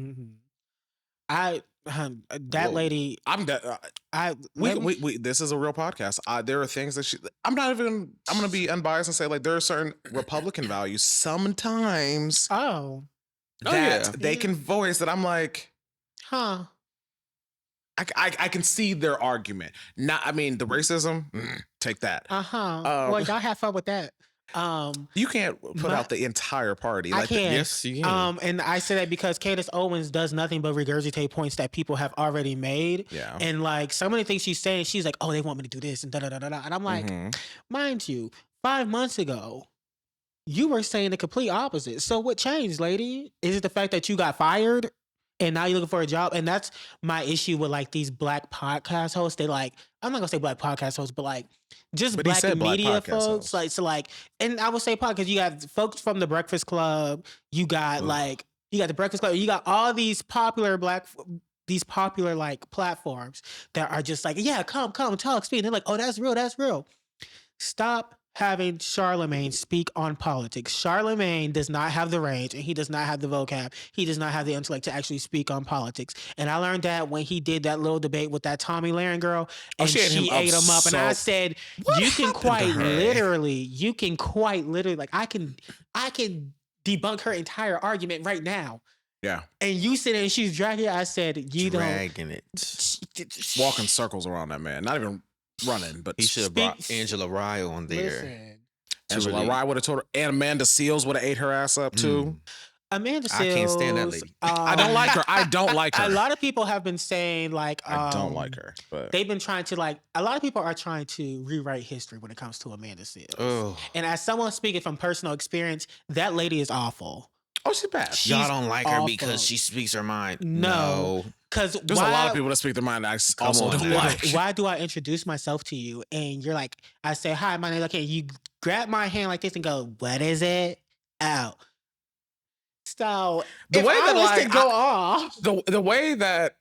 lady. I'm this is a real podcast. There are things that I'm gonna be unbiased and say like there are certain Republican values sometimes. They can voice that I'm like, huh. I can see their argument. Not, I mean, the racism, take that. Well, y'all have fun with that. You can't put out the entire party. I can. Yes, you can. And I say that because Candace Owens does nothing but regurgitate points that people have already made. Yeah. And like some of the things she's saying, she's like, "Oh, they want me to do this and da da da da." And I'm like, mind you, 5 months ago, you were saying the complete opposite. So what changed, lady? Is it the fact that you got fired? And now you're looking for a job. And that's my issue with like these black podcast hosts. They like, I'm not gonna say black podcast hosts, but like just black media folks. Hosts. And I would say podcast, you got folks from the Breakfast Club. You got the Breakfast Club. You got all these popular black these popular like platforms that are just like, yeah, come, talk, speak. And they're like, oh, that's real. Stop having Charlemagne speak on politics. Charlemagne does not have the range and he does not have the vocab. He does not have the intellect to actually speak on politics. And I learned that when he did that little debate with that Tommy Lahren girl and she ate him up. And I said, you can quite literally, like I can debunk her entire argument right now. Yeah. And you sit there and she's dragging it. I said, dragging it. Walking circles around that man. Not even running, but he should have brought Angela Rye on there. Listen. Angela Rye would have told her, and Amanda Seales would have ate her ass up too. Amanda Seales. I can't stand that lady. I don't like her. I don't like her. A lot of people have been saying like I don't like her. But they've been trying to like a lot of people are trying to rewrite history when it comes to Amanda Seales. Oh. And as someone speaking from personal experience, that lady is awful. Oh, she's bad. Y'all don't like her because she speaks her mind. No. Because there's a lot of people that speak their mind that I also don't like. Why do I introduce myself to you and you're like, I say, hi, my name is Akii. You grab my hand like this and go, what is it? Ow. So the way that was to go off. The way that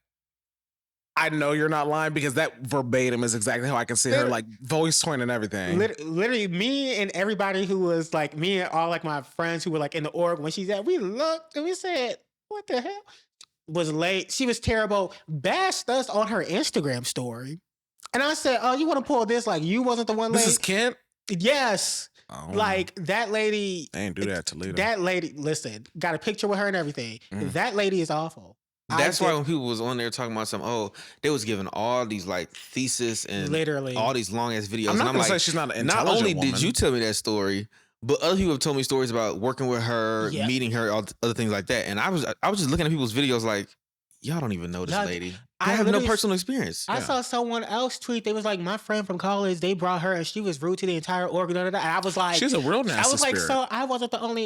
I know you're not lying because that verbatim is exactly how I can see her, like voice tone and everything. Literally, me and everybody who was like, me and all like my friends who were like in the org when she's at, we looked and we said, what the hell? Was late. She was terrible. Bashed us on her Instagram story. And I said, oh, you want to pull this? Like, you wasn't the one late? This is Kent? Yes. Oh, like, that lady. They ain't do that to Toledo. That lady, listen, got a picture with her and everything. That lady is awful. That's why when people was on there talking about they was giving all these like thesis and literally all these long ass videos. I'm not gonna say she's not an intelligent Not only woman. did you tell me that story, but other people have told me stories about working with her, meeting her, all other things like that. And I was just looking at people's videos like, y'all don't even know this lady. I have no personal experience. I saw someone else tweet. They was like, my friend from college, they brought her and she was rude to the entire org. And I was like, she's a real nasty I was like, spirit. so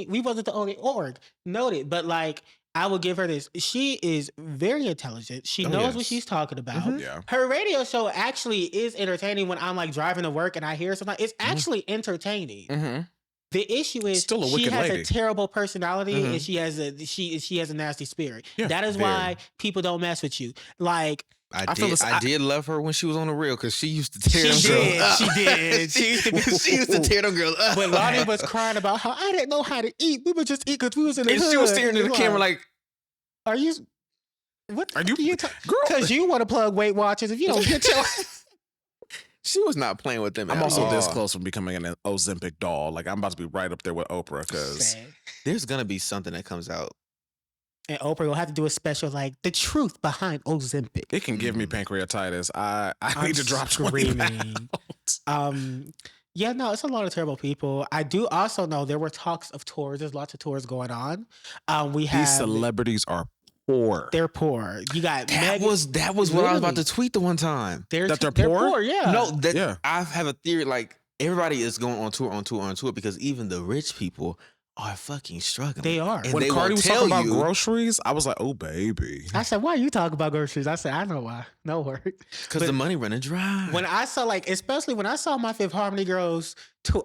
we wasn't the only org. Noted. But like, I will give her this. She is very intelligent. She knows what she's talking about. Yeah. Her radio show actually is entertaining when I'm like driving to work and I hear something. It's actually entertaining. The issue is still a she wicked has lady. A terrible personality and she has a nasty spirit. Yeah, that is why people don't mess with you. Like I did love her when she was on the reel because she used to tear them girls up. She did. She used to tear them girls up. But Lonnie was crying about how I didn't know how to eat. We would just eat because we was in the and hood. she was staring at the camera like, "Are you? What are you girl? Because you want to plug Weight Watchers if you don't get your." She was not playing with them. I'm also this close from becoming an Ozempic doll. Like I'm about to be right up there with Oprah because there's gonna be something that comes out. And Oprah will have to do a special like the truth behind Ozempic. It can give me pancreatitis. I need to drop 20 pounds. Yeah, no, it's a lot of terrible people. I do also know there were talks of tours. There's lots of tours going on. These celebrities are poor. They're poor. You got that was what I was about to tweet the one time. They're poor? poor. Yeah. No, I have a theory. Like everybody is going on tour because even the rich people are fucking struggling. They are. And when they Cardi was talking about groceries, I was like, oh, baby. I said, why are you talking about groceries? I said, I know why. No worries. Because the money running dry. When I saw, like, especially when I saw my Fifth Harmony girls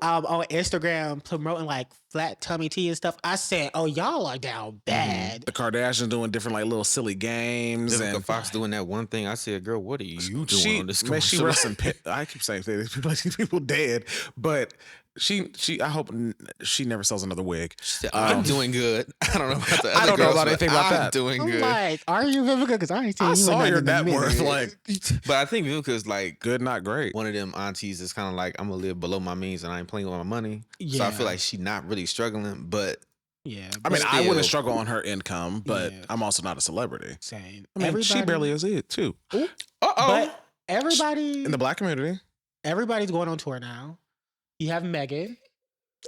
on Instagram promoting, like, flat tummy tea and stuff, I said, oh, y'all are down bad. The Kardashians doing different, like, little silly games. Vivica and Fox doing that one thing. I said, girl, what are you doing on this commercial? Man, she rests in I keep saying things. People dead. But... She I hope she never sells another wig. I'm doing good. I don't know about the other I don't know girls, about anything about that. I'm doing good. Like, are you Vivica? Because I ain't seen you. I saw your in net worth. Like, but I think Vivica's like good, not great. One of them aunties is kind of like, I'm gonna live below my means and I ain't playing with my money. Yeah. So I feel like she's not really struggling, but yeah. I mean, I wouldn't struggle on her income, but I'm also not a celebrity. Same. I mean, she barely is it too. But everybody in the black community, everybody's going on tour now. You have Megan.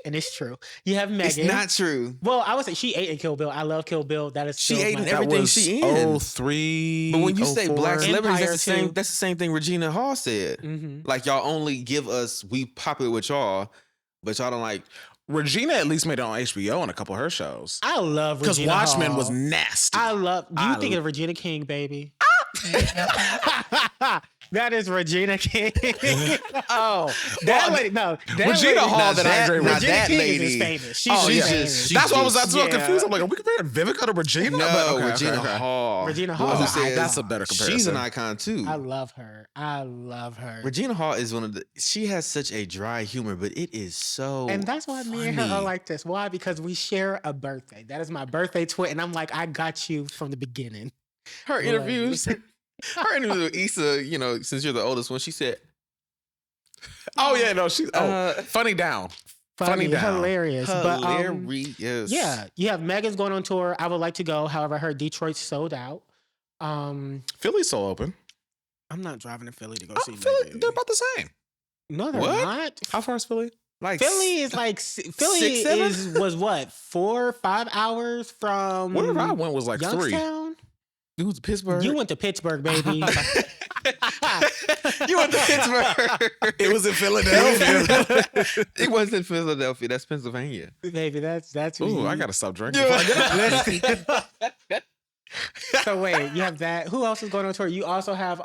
And it's true. You have Megan. It's not true. Well, I would say she ate in Kill Bill. I love Kill Bill. That is she ate in everything she in. 03. But when you say black celebrities, Empire that's the same thing Regina Hall said. Mm-hmm. Like y'all only give us we popular with y'all, but y'all don't like. Regina at least made it on HBO on a couple of her shows. I love Regina because Watchmen Hall. was nasty. I love. You think of Regina King, baby? That is Regina King. Oh, that lady. No, that Regina lady, Hall that I agree with. Regina that King lady. is famous. She's famous. That's why I was so yeah. confused. I'm like, are we comparing Vivica to Regina? No, But okay, Regina okay. Hall. Regina The Hall one who is an says That's a better comparison. she's an icon too. I love her. I love her. Regina Hall is one of the. She has such a dry humor, but it is so. And that's why me and her are like this. Why? Because we share a birthday. That is my birthday twin, and I'm like, I got you from the beginning. Her interviews. Her interview with Issa, you know, since you're the oldest one, she said, Oh yeah, no, she's funny down. Funny down. Hilarious. hilarious. But, yeah, you have Megan's going on tour. I would like to go. However, I heard Detroit's sold out. Philly's still open. I'm not driving to Philly to go see Philly, Megan. they're about the same. No, they're What? not. How far is Philly? Like Philly is like was what 4 or 5 hours from Wherever I went was like 3. Youngstown? it was Pittsburgh. You went to Pittsburgh, baby. You went to Pittsburgh. It was in Philadelphia. It wasn't in Philadelphia. That's Pennsylvania. Baby, that's Ooh, I gotta stop drinking. before I get So wait, you have that. Who else is going on tour? You also have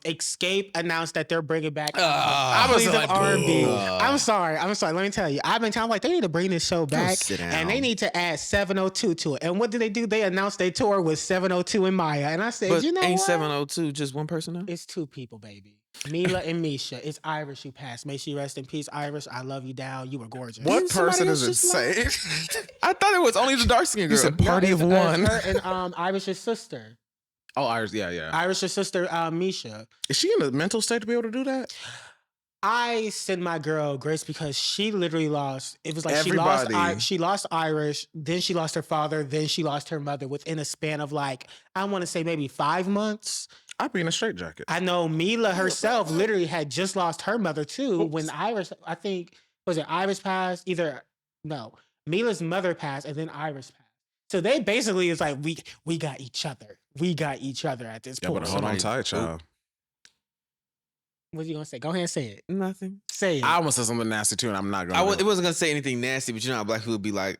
Escape announced that they're bringing back was like, R&B. boo. I'm sorry. Let me tell you. I've been telling like they need to bring this show back, sit down. and they need to add 702 to it. And what did they do? They announced they tour with 702 and Maya, and I said, But you know ain't what? 702 just one person now? It's 2 people, baby. Mila and Misha. It's Irish who passed. May she rest in peace, Irish. I love you, down. You were gorgeous. What Didn't somebody person is else just insane? I thought it was only the dark skinned girl. You said party of one. Her and Irish's sister. Oh, Iris, yeah. Irish's sister, Misha. Is she in a mental state to be able to do that? I send my girl Grace because she literally lost. It was like Everybody. she lost Irish, then she lost her father, then she lost her mother within a span of like, I want to say maybe 5 months. I'd be in a straitjacket. I know Mila herself literally had just lost her mother too when Iris, I think, was it Iris passed? Mila's mother passed and then Iris passed. So they basically is like, we got each other. We got each other at this point. But hold on tight, child. What you gonna say? Go ahead and say it. Nothing. Say it. I almost said something nasty too, and I'm not gonna. It wasn't gonna say anything nasty, but you know how black people be like,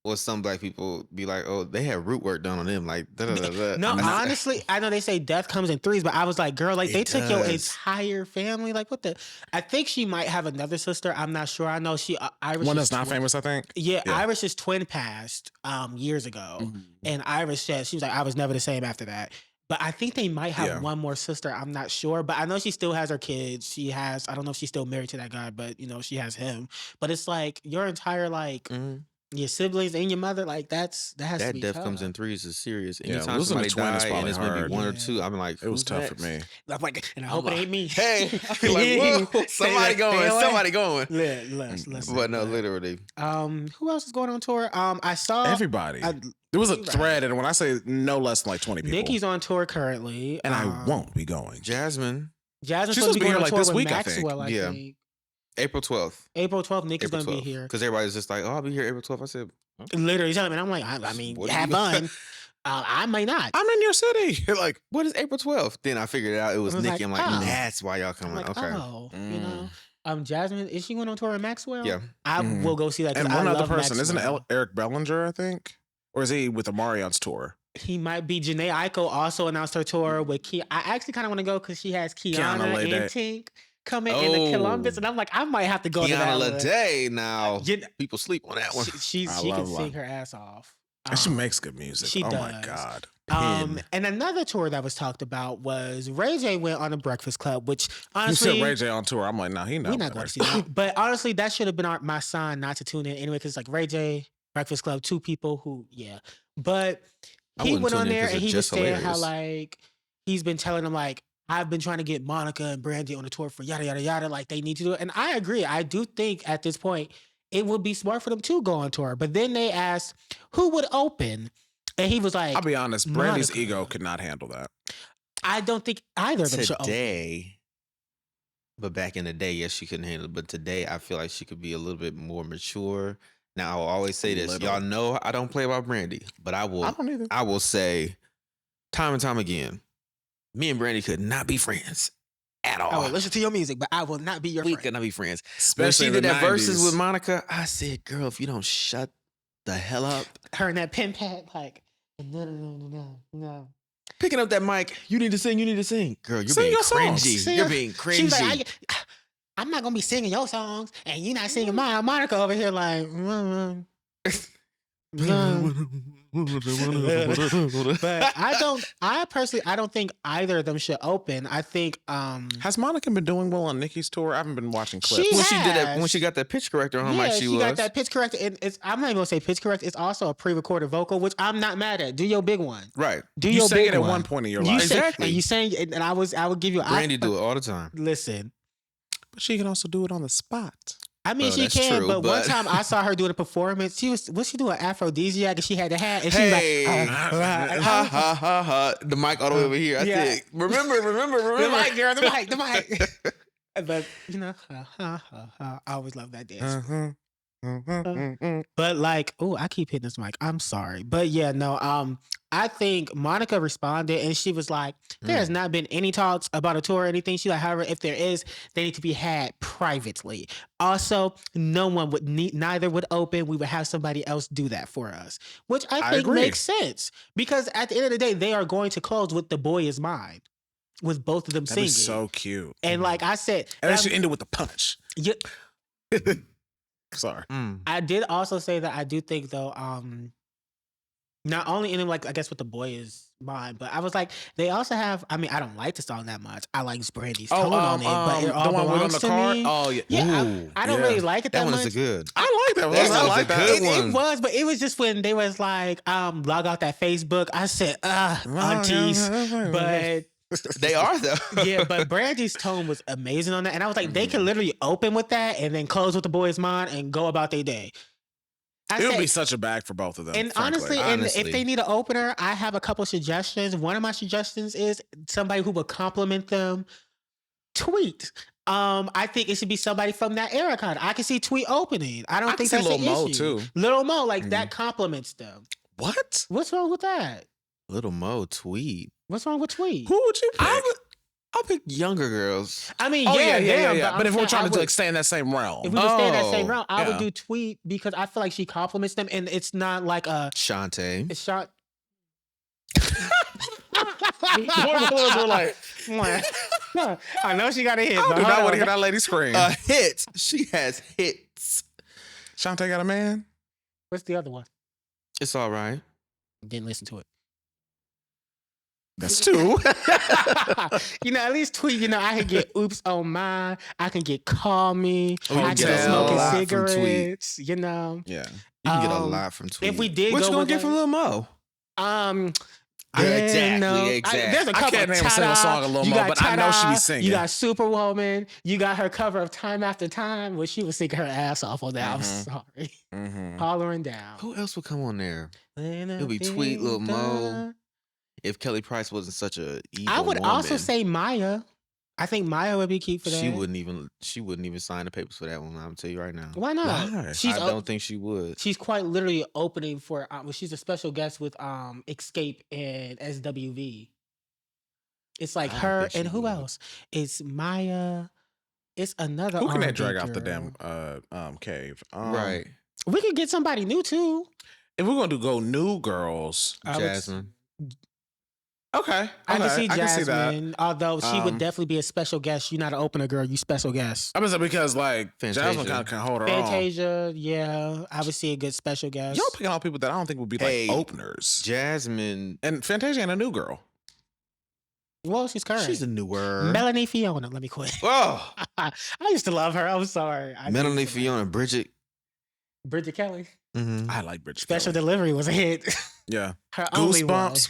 or some black people be like, oh, they had root work done on them, like da da da da. No, honestly, I know they say death comes in 3s, but I was like, girl, like they took your entire family. Like what the? I think she might have another sister. I'm not sure. I know she Irish. One that's not famous, I think. Yeah, Irish's twin passed years ago, and Irish said she was like, I was never the same after that. But I think they might have one more sister. I'm not sure. But I know she still has her kids. She has, I don't know if she's still married to that guy, but you know, she has him. But it's like your entire like your siblings and your mother, like that has to be death tough. comes in 3s is serious. Yeah, Anytime losing somebody a twin is die and probably it's maybe hard. 1 or 2, I'm like, It was who's tough next? for me. I'm like, and I hope it ain't me. Hey, I feel like, whoa, somebody going. Listen, But no, literally. who else is going on tour? I saw Everybody. There was a thread, and when I say no less than like 20 people, Nikki's on tour currently, and I won't be going. Jasmine's Jasmine's She's supposed to be here going like on tour this with week, I think. Maxwell, I Yeah. think. April 12th. April 12th, Nikki's going to be here. Because everybody's just like, oh, I'll be here April 12th. I said, Literally telling me, and I'm like, I mean, What do have you- fun. I might not. I'm in your city. Like, what is April 12th? Then I figured it out. It was I was Nikki. like, I'm like, oh. that's why y'all I'm coming. like, Okay. oh, you know. Jasmine, is she going on tour with Maxwell? Yeah. I will go see that. 'cause and I one other love person, isn't Maxwell. it Eric Bellinger, I think? Or is he with the Marion's tour? He might be. Janae Aiko also announced her tour with I actually kind of want to go because she has Kiana Lede. and Tink coming in the Columbus, and I'm like, I might have to go to that Kiana one. Lede now. You- People sleep on that one. She I can love sing her. her ass off. And she makes good music. she Oh my does. God. And another tour that was talked about was Ray J went on a Breakfast Club, which You honestly said Ray J on tour. I'm like, nah, he not. we're not going to see that. But honestly, that should have been my sign not to tune in anyway, because like Ray J, Breakfast Club, 2 people who, But I he wouldn't went tune on in there 'cause and it's he was just saying how hilarious. like he's been telling them like, I've been trying to get Monica and Brandy on the tour for yada yada yada. Like they need to do it, and I agree. I do think at this point it would be smart for them to go on tour. But then they asked who would open, and he was like, I'll be honest. Brandy's Monica. ego could not handle that. I don't think either of them should open. Today, but back in the day, yes, she couldn't handle it. But today, I feel like she could be a little bit more mature. Now, I'll always say this. Little. Y'all know I don't play about Brandy, but I will. I don't either. I will say, time and time again, me and Brandy could not be friends at all. I will listen to your music, but I will not be your We friend. could not be friends. Especially When she in did the that verses 90s. with Monica, I said, girl, if you don't shut the hell up. Her and that pen pad, like, no. picking up that mic. You need to sing. You need to sing. Girl, you're Sing being your songs. cringy. You're being cringy. She was like, I'm not gonna be singing your songs, and you're not singing mine. Monica over here like. But I don't think either of them should open. I think has Monica been doing well on Nicki's tour? I haven't been watching clips. When she got that pitch corrector on, like she got that pitch corrector, and I'm not even gonna say pitch correct. It's also a pre-recorded vocal, which I'm not mad at. Do your big one, right? Do you your sang big it at one. one point in your life, exactly. And you sang, and I would give you. Brandy do it all the time. Listen, but she can also do it on the spot. I mean, she can, but one time I saw her doing a performance. Was she doing Aphrodisiac, and she had the hat, and she was like, ha ha ha ha. The mic all the way over here. I think. Remember. The mic, girl. The mic. But I always love that dance. But like, I keep hitting this mic. I'm sorry, but yeah, no. I think Monica responded, and she was like, "There has not been any talks about a tour or anything." She's like, "However, if there is, they need to be had privately. Also, no one would neither would open. We would have somebody else do that for us," which I think makes sense because at the end of the day, they are going to close with "The Boy Is Mine," with both of them singing. So cute. And like I said, and that should end it with a punch. Yeah. Sorry. I did also say that I do think though, not only in like I guess what The Boy Is Mine, but I was like they also have. I mean, I don't like the song that much. I like Brandy's tone on it, but it all belongs to me. Oh yeah, yeah. I don't really like it that much. That one's good. I like that one. That was a good one. It was, but it was just when they was like, log out that Facebook. I said, aunties, but. They are though. Yeah, but Brandy's tone was amazing on that, and I was like, they can literally open with that and then close with The Boy Is Mine and go about their day. It would be such a bag for both of them. And honestly, if they need an opener, I have a couple suggestions. One of my suggestions is somebody who will compliment them. Tweet. I think it should be somebody from that era. I can see Tweet opening. I don't think that's an issue. Lil Mo too. Lil Mo, like that compliments them. What? What's wrong with that? Lil Mo Tweet. What's wrong with Tweet? Who would you pick? I'll pick younger girls. I mean, yeah. But if we're trying to like stay in that same realm, if we just stay in that same realm, I would do Tweet because I feel like she compliments them, and it's not like a Shantae. It's Shant. We're like, I know she got a hit. I do not want to hear that lady scream. A hit. She has hits. Shantae got a man. What's the other one? It's all right. Didn't listen to it. That's two. At least Tweet, I can get Oops on Mine. I can get Call Me. I can get Smoking Cigarettes, Yeah. You can get a lot from Tweet. If we did what you gonna get from Lil Mo? Exactly. There's a couple. I can't name a single song of Lil Mo, but I know she be singing. You got Superwoman. You got her cover of Time After Time, where she was singing her ass off on that. I'm sorry. Hollering down. Who else would come on there? It'll be Tweet, Lil Mo. If Kelly Price wasn't such a evil I would woman, also say Maya. I think Maya would be key for that. She wouldn't even sign the papers for that one. I'm gonna tell you right now. Why not? I don't think she would. She's quite literally opening for. She's a special guest with Escape and SWV. It's like her and who else? It's Maya. It's another. Who can they drag out the damn cave? Right. We could get somebody new too. If we're gonna go new girls, Jasmine. Okay. I can see Jasmine, can see that. Although she would definitely be a special guest. You're not an opener, girl. You special guest. I mean, because like Fantasia. Jasmine kind of can hold her Fantasia, yeah. I would see a good special guest. Y'all picking all people that I don't think would be like openers. Jasmine. And Fantasia ain't a new girl. Well, she's current. She's a newer. Melanie Fiona. Let me quit. Oh. I used to love her. I'm sorry. Melanie Fiona. Bridget Kelly. Mm-hmm. I like Bridget Special Kelly. Delivery was a hit. Yeah. Her only one. Goosebumps.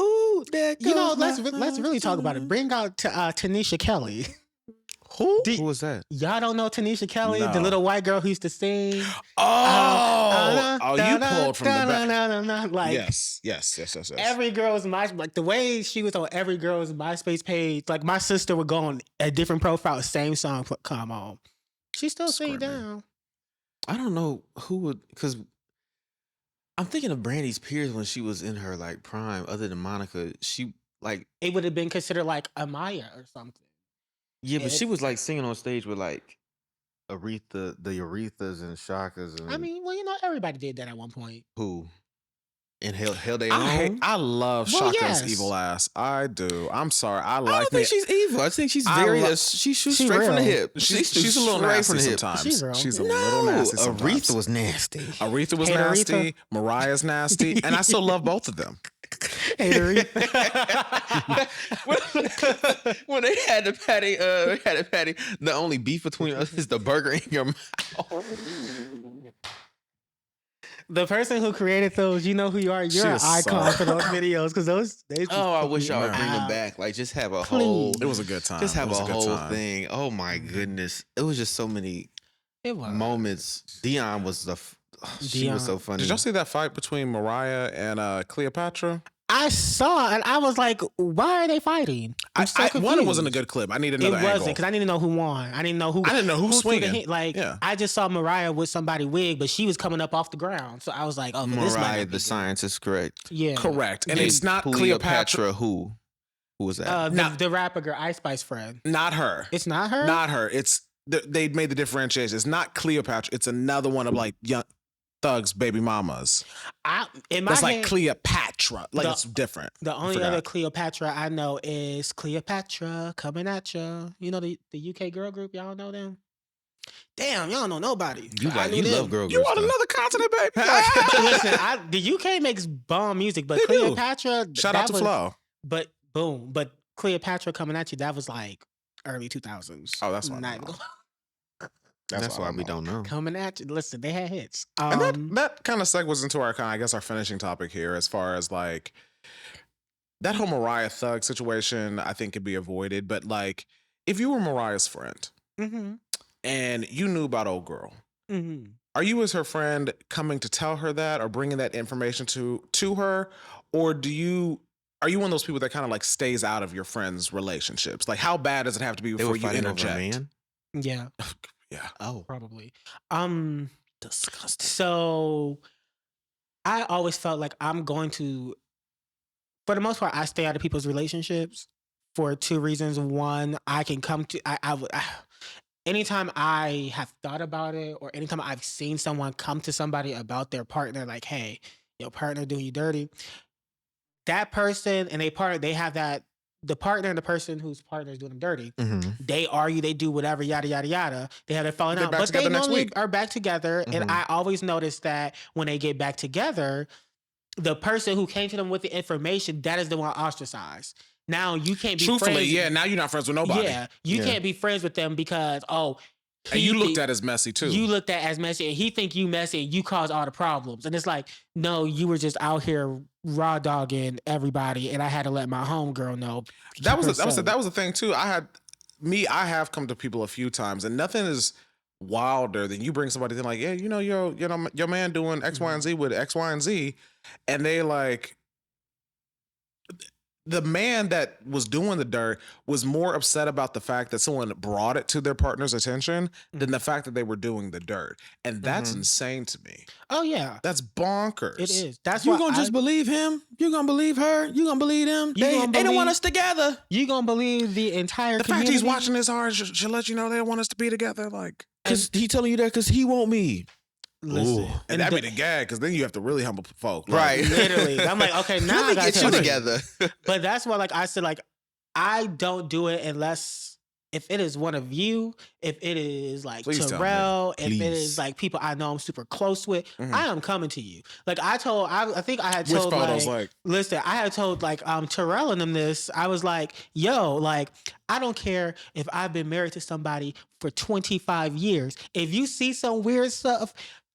Ooh, let's really talk about it. Bring out Tanisha Kelly. Who was that? Y'all don't know Tanisha Kelly, No. the little white girl who used to sing. You pulled from the back. Like, Yes. Every girl's like the way she was on every girl's MySpace page. Like my sister would go on a different profile, same song come on. She still sing down. I don't know who would, because I'm thinking of Brandy's peers when she was in her like prime. Other than Monica, she like it would have been considered like a Maya or something. Yeah, but she was like singing on stage with like Aretha, the Arethas and Shakas. And I mean, well, everybody did that at one point. Who? and held their own. I love Shotgun's evil ass. I do. I'm sorry. I don't think she's evil. I think she's she shoots straight real. from the hip. She's a little nasty sometimes. She's a little nasty sometimes. Aretha was nasty. Aretha was nasty. Aretha. Mariah's nasty. And I still love both of them. Hey, when they had the patty, the only beef between us is the burger in your mouth. The person who created those, you know who you are. You're an icon for those videos because those. I wish y'all would bring them back. Like, just have a whole. It was a good time. Just have a whole thing. Oh my goodness, it was just so many moments. Dion was she was so funny. Did y'all see that fight between Mariah and Cleopatra? I saw and I was like, why are they fighting? One, it wasn't a good clip. I need another angle. It wasn't because I didn't know who won. I didn't know who swinging. I just saw Mariah with somebody wig, but she was coming up off the ground. So I was like, oh, Mariah, the science is correct. Yeah, correct. And it's not Cleopatra. Who was that? The rapper girl, Ice Spice friend. Not her. It's not her. Not her. It's they made the differentiation. It's not Cleopatra. It's another one of like young Thug's baby mamas. It's like Cleopatra. Like it's different. The only other Cleopatra I know is Cleopatra Coming At Ya. You know the UK girl group? Y'all know them? Damn, y'all don't know nobody. You love girl groups. You on another continent, baby. Listen, the UK makes bomb music, but Cleopatra. Shout out to Flo. But Cleopatra Coming At You, that was like early 2000s. Oh, that's why. That's why we don't know. Coming at you. Listen, they had hits. And that kind of segues into our our finishing topic here, as far as like that whole Mariah Thug situation. I think could be avoided, but like if you were Mariah's friend and you knew about old girl, are you as her friend coming to tell her that or bringing that information to her, or are you one of those people that kind of like stays out of your friends' relationships? Like, how bad does it have to be before you interject? Over a man? Yeah. Yeah. Oh, probably. Disgusting. So I always felt like I'm going to, for the most part, I stay out of people's relationships for two reasons. One, I can come to, anytime I have thought about it or anytime I've seen someone come to somebody about their partner, like, hey, your partner doing you dirty, that person and they have that, the partner and the person whose partner is doing them dirty, they argue, they do whatever, yada, yada, yada. They have their falling out. But they normally are back together. And I always notice that when they get back together, the person who came to them with the information, that is the one ostracized. Now you can't be friends. Yeah, now you're not friends with nobody. Yeah, you can't be friends with them because, and you looked at as messy too. You looked at as messy, and he think you messy, and you caused all the problems. And it's like, no, you were just out here raw dogging everybody, and I had to let my homegirl know. That was the thing too. I have come to people a few times, and nothing is wilder than you bring somebody in like, yeah, you know, your man doing X, Y, and Z with X, Y, and Z, and they like. The man that was doing the dirt was more upset about the fact that someone brought it to their partner's attention than the fact that they were doing the dirt. And that's insane to me. Oh, yeah. That's bonkers. It is. That's you gonna just believe him? You gonna believe her? You gonna believe them? They don't want us together. You gonna believe the entire community? The fact he's watching this hard should let you know they don't want us to be together. Like, because he telling you that because he want me. Listen, and that'd be the gag, because then you have to really humble folk, like, right? Literally, I'm like, okay, now I gotta get you together. But that's why, like I said, like I don't do it unless if it is one of you, if it is like Terrell, if it is like people I know I'm super close with, I am coming to you. Like I think I had told listen, I had told like Terrell and them this. I was like, yo, like I don't care if I've been married to somebody for 25 years. If you see some weird stuff,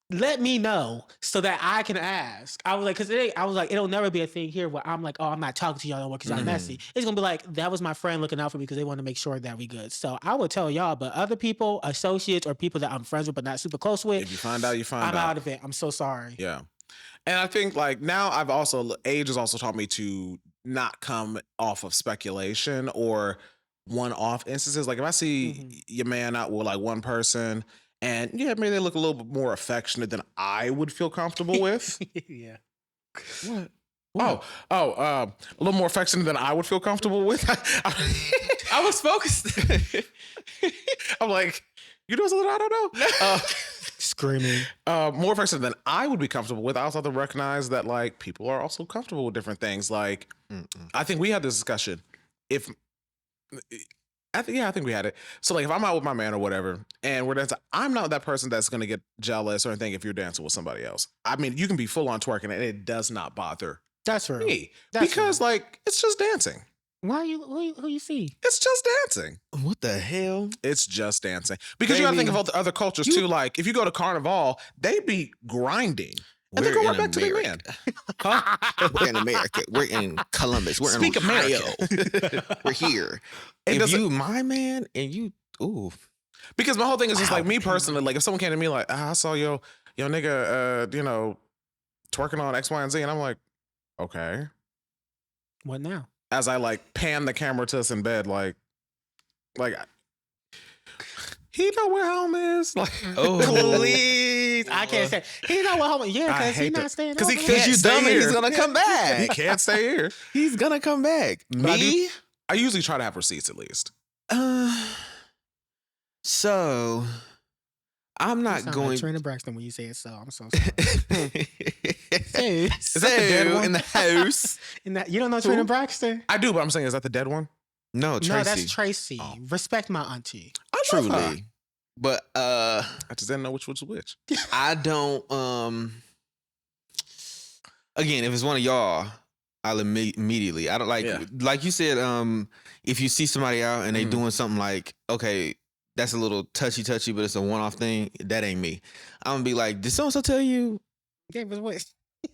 let me know so that I can ask. I was like, it'll never be a thing here where I'm like, oh, I'm not talking to y'all no more because y'all messy. It's gonna be like, that was my friend looking out for me because they want to make sure that we good. So I would tell y'all, but other people, associates or people that I'm friends with but not super close with, if you find out, I'm out of it. I'm so sorry. Yeah. And I think like now age has also taught me to not come off of speculation or one-off instances. Like if I see your man out with like one person, and yeah, maybe they look a little bit more affectionate than I would feel comfortable with. Yeah. What? A little more affectionate than I would feel comfortable with. I was focused. I'm like, you know something I don't know? Screaming. More offensive than I would be comfortable with. I also have to recognize that like people are also comfortable with different things. Like, I think we had this discussion. I think we had it. So like if I'm out with my man or whatever and we're dancing, I'm not that person that's gonna get jealous or anything if you're dancing with somebody else. I mean, you can be full on twerking and it does not bother That's real. me. That's because real. like it's just dancing. Why who you see? It's just dancing. What the hell? It's just dancing. Because you gotta think of other cultures too. Like if you go to Carnival, they be grinding. And they go right back to their man. Huh? We're in America. We're in Columbus. We're in Ohio. We're here. And if you my man and you, ooh. Because my whole thing is just like me personally, like if someone came to me like, I saw yo nigga, twerking on X, Y, and Z, and I'm like, okay. What now? As I like pan the camera to us in bed, like he know where home is. Like, please. I can't say he know where home is. Yeah, because he's not staying because he over can't there. stay here. He's gonna come back. He can't stay here. He's gonna come back. Me? I usually try to have receipts at least. So I'm not going. Like Trina Braxton when you say it. So I'm so sorry. Is that the dead one in the house? You don't know Trina Braxton? I do, but I'm saying, is that the dead one? No, Tracy. No, that's Tracy. Oh. Respect my auntie. Truly. But I just didn't know which was which. I don't again, if it's one of y'all, I'll immediately. I don't like you said, if you see somebody out and they doing something like, okay, that's a little touchy, but it's a one-off thing, that ain't me. I'm gonna be like, did so-and-so tell you Gave us what?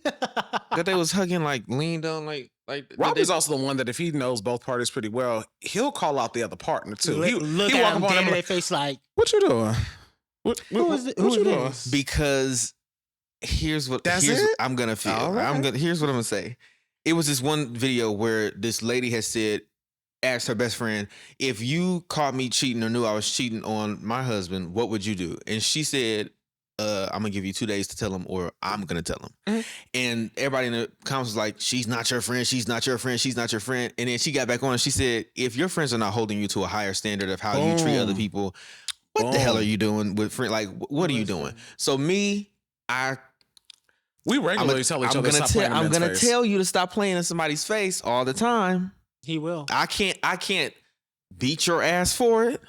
that they was hugging, like leaned on, like Robbie's also the one that if he knows both parties pretty well, he'll call out the other partner too. Look he at walk them up on dead him in their like, face like, what you doing? What you doing? this? Because here's what I'm gonna feel. Right. Here's what I'm gonna say. It was this one video where this lady had asked her best friend, if you caught me cheating or knew I was cheating on my husband, what would you do? And she said, I'm gonna give you 2 days to tell him, or I'm gonna tell him. Mm-hmm. And everybody in the comments was like, she's not your friend, she's not your friend, she's not your friend. And then she got back on and she said, if your friends are not holding you to a higher standard of how you treat other people, what the hell are you doing with friends? Like, what are you doing? So me, we regularly tell each other to stop playing in I'm men's gonna face. tell you to stop playing in somebody's face all the time. He will. I can't beat your ass for it.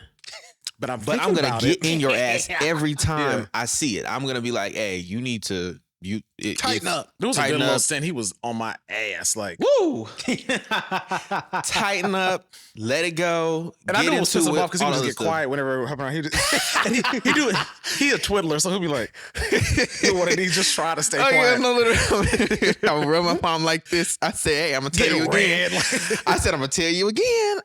But I'm gonna get in your ass every time I see it. I'm gonna be like, hey, you need to tighten up. There was a good little stint. He was on my ass, like, woo. Tighten up, let it go. And I knew it was pissing him off because he would just get quiet whenever it happened. He a twiddler, so he'll be like, one of these just try to stay quiet. Yeah, no, literally. I would rub my palm like this. I say, hey, I'm gonna tell you again. I said, I'm gonna tell you again.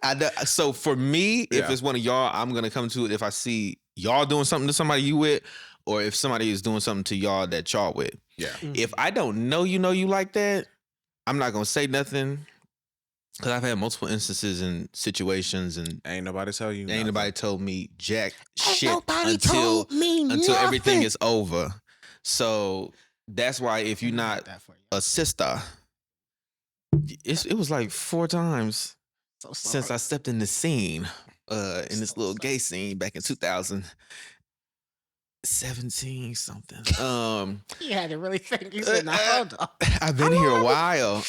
So for me, if it's one of y'all, I'm gonna come to it if I see y'all doing something to somebody you with, or if somebody is doing something to y'all that y'all with. Yeah. Mm-hmm. If I don't know you like that, I'm not gonna say nothing. Cause I've had multiple instances and situations, and ain't nobody tell you. Ain't nobody told me jack shit until everything is over. So that's why if you're not a sister, it was like 4 times since I stepped in the scene, in this little gay scene back in 2017 something. You had to really think. You said, hold on. I've been here a while.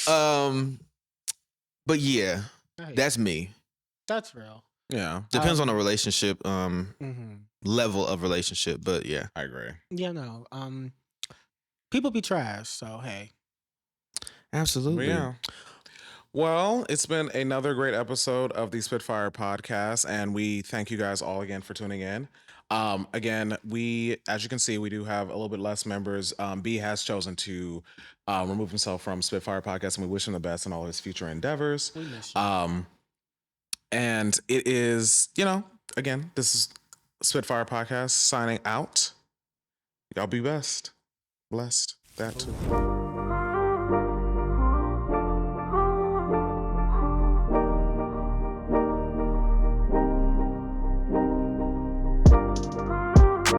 But yeah, that's me. That's real. Yeah. Depends on the relationship, level of relationship, but yeah. I agree. Yeah, no. People be trash, so hey. Absolutely. Yeah. Well, it's been another great episode of the SpitFyre Podcast, and we thank you guys all again for tuning in. Again, as you can see, we do have a little bit less members. B has chosen to remove himself from SpitFyre Podcast, and we wish him the best in all his future endeavors. We miss you. And it is, again, this is SpitFyre Podcast signing out. Y'all be blessed. That too.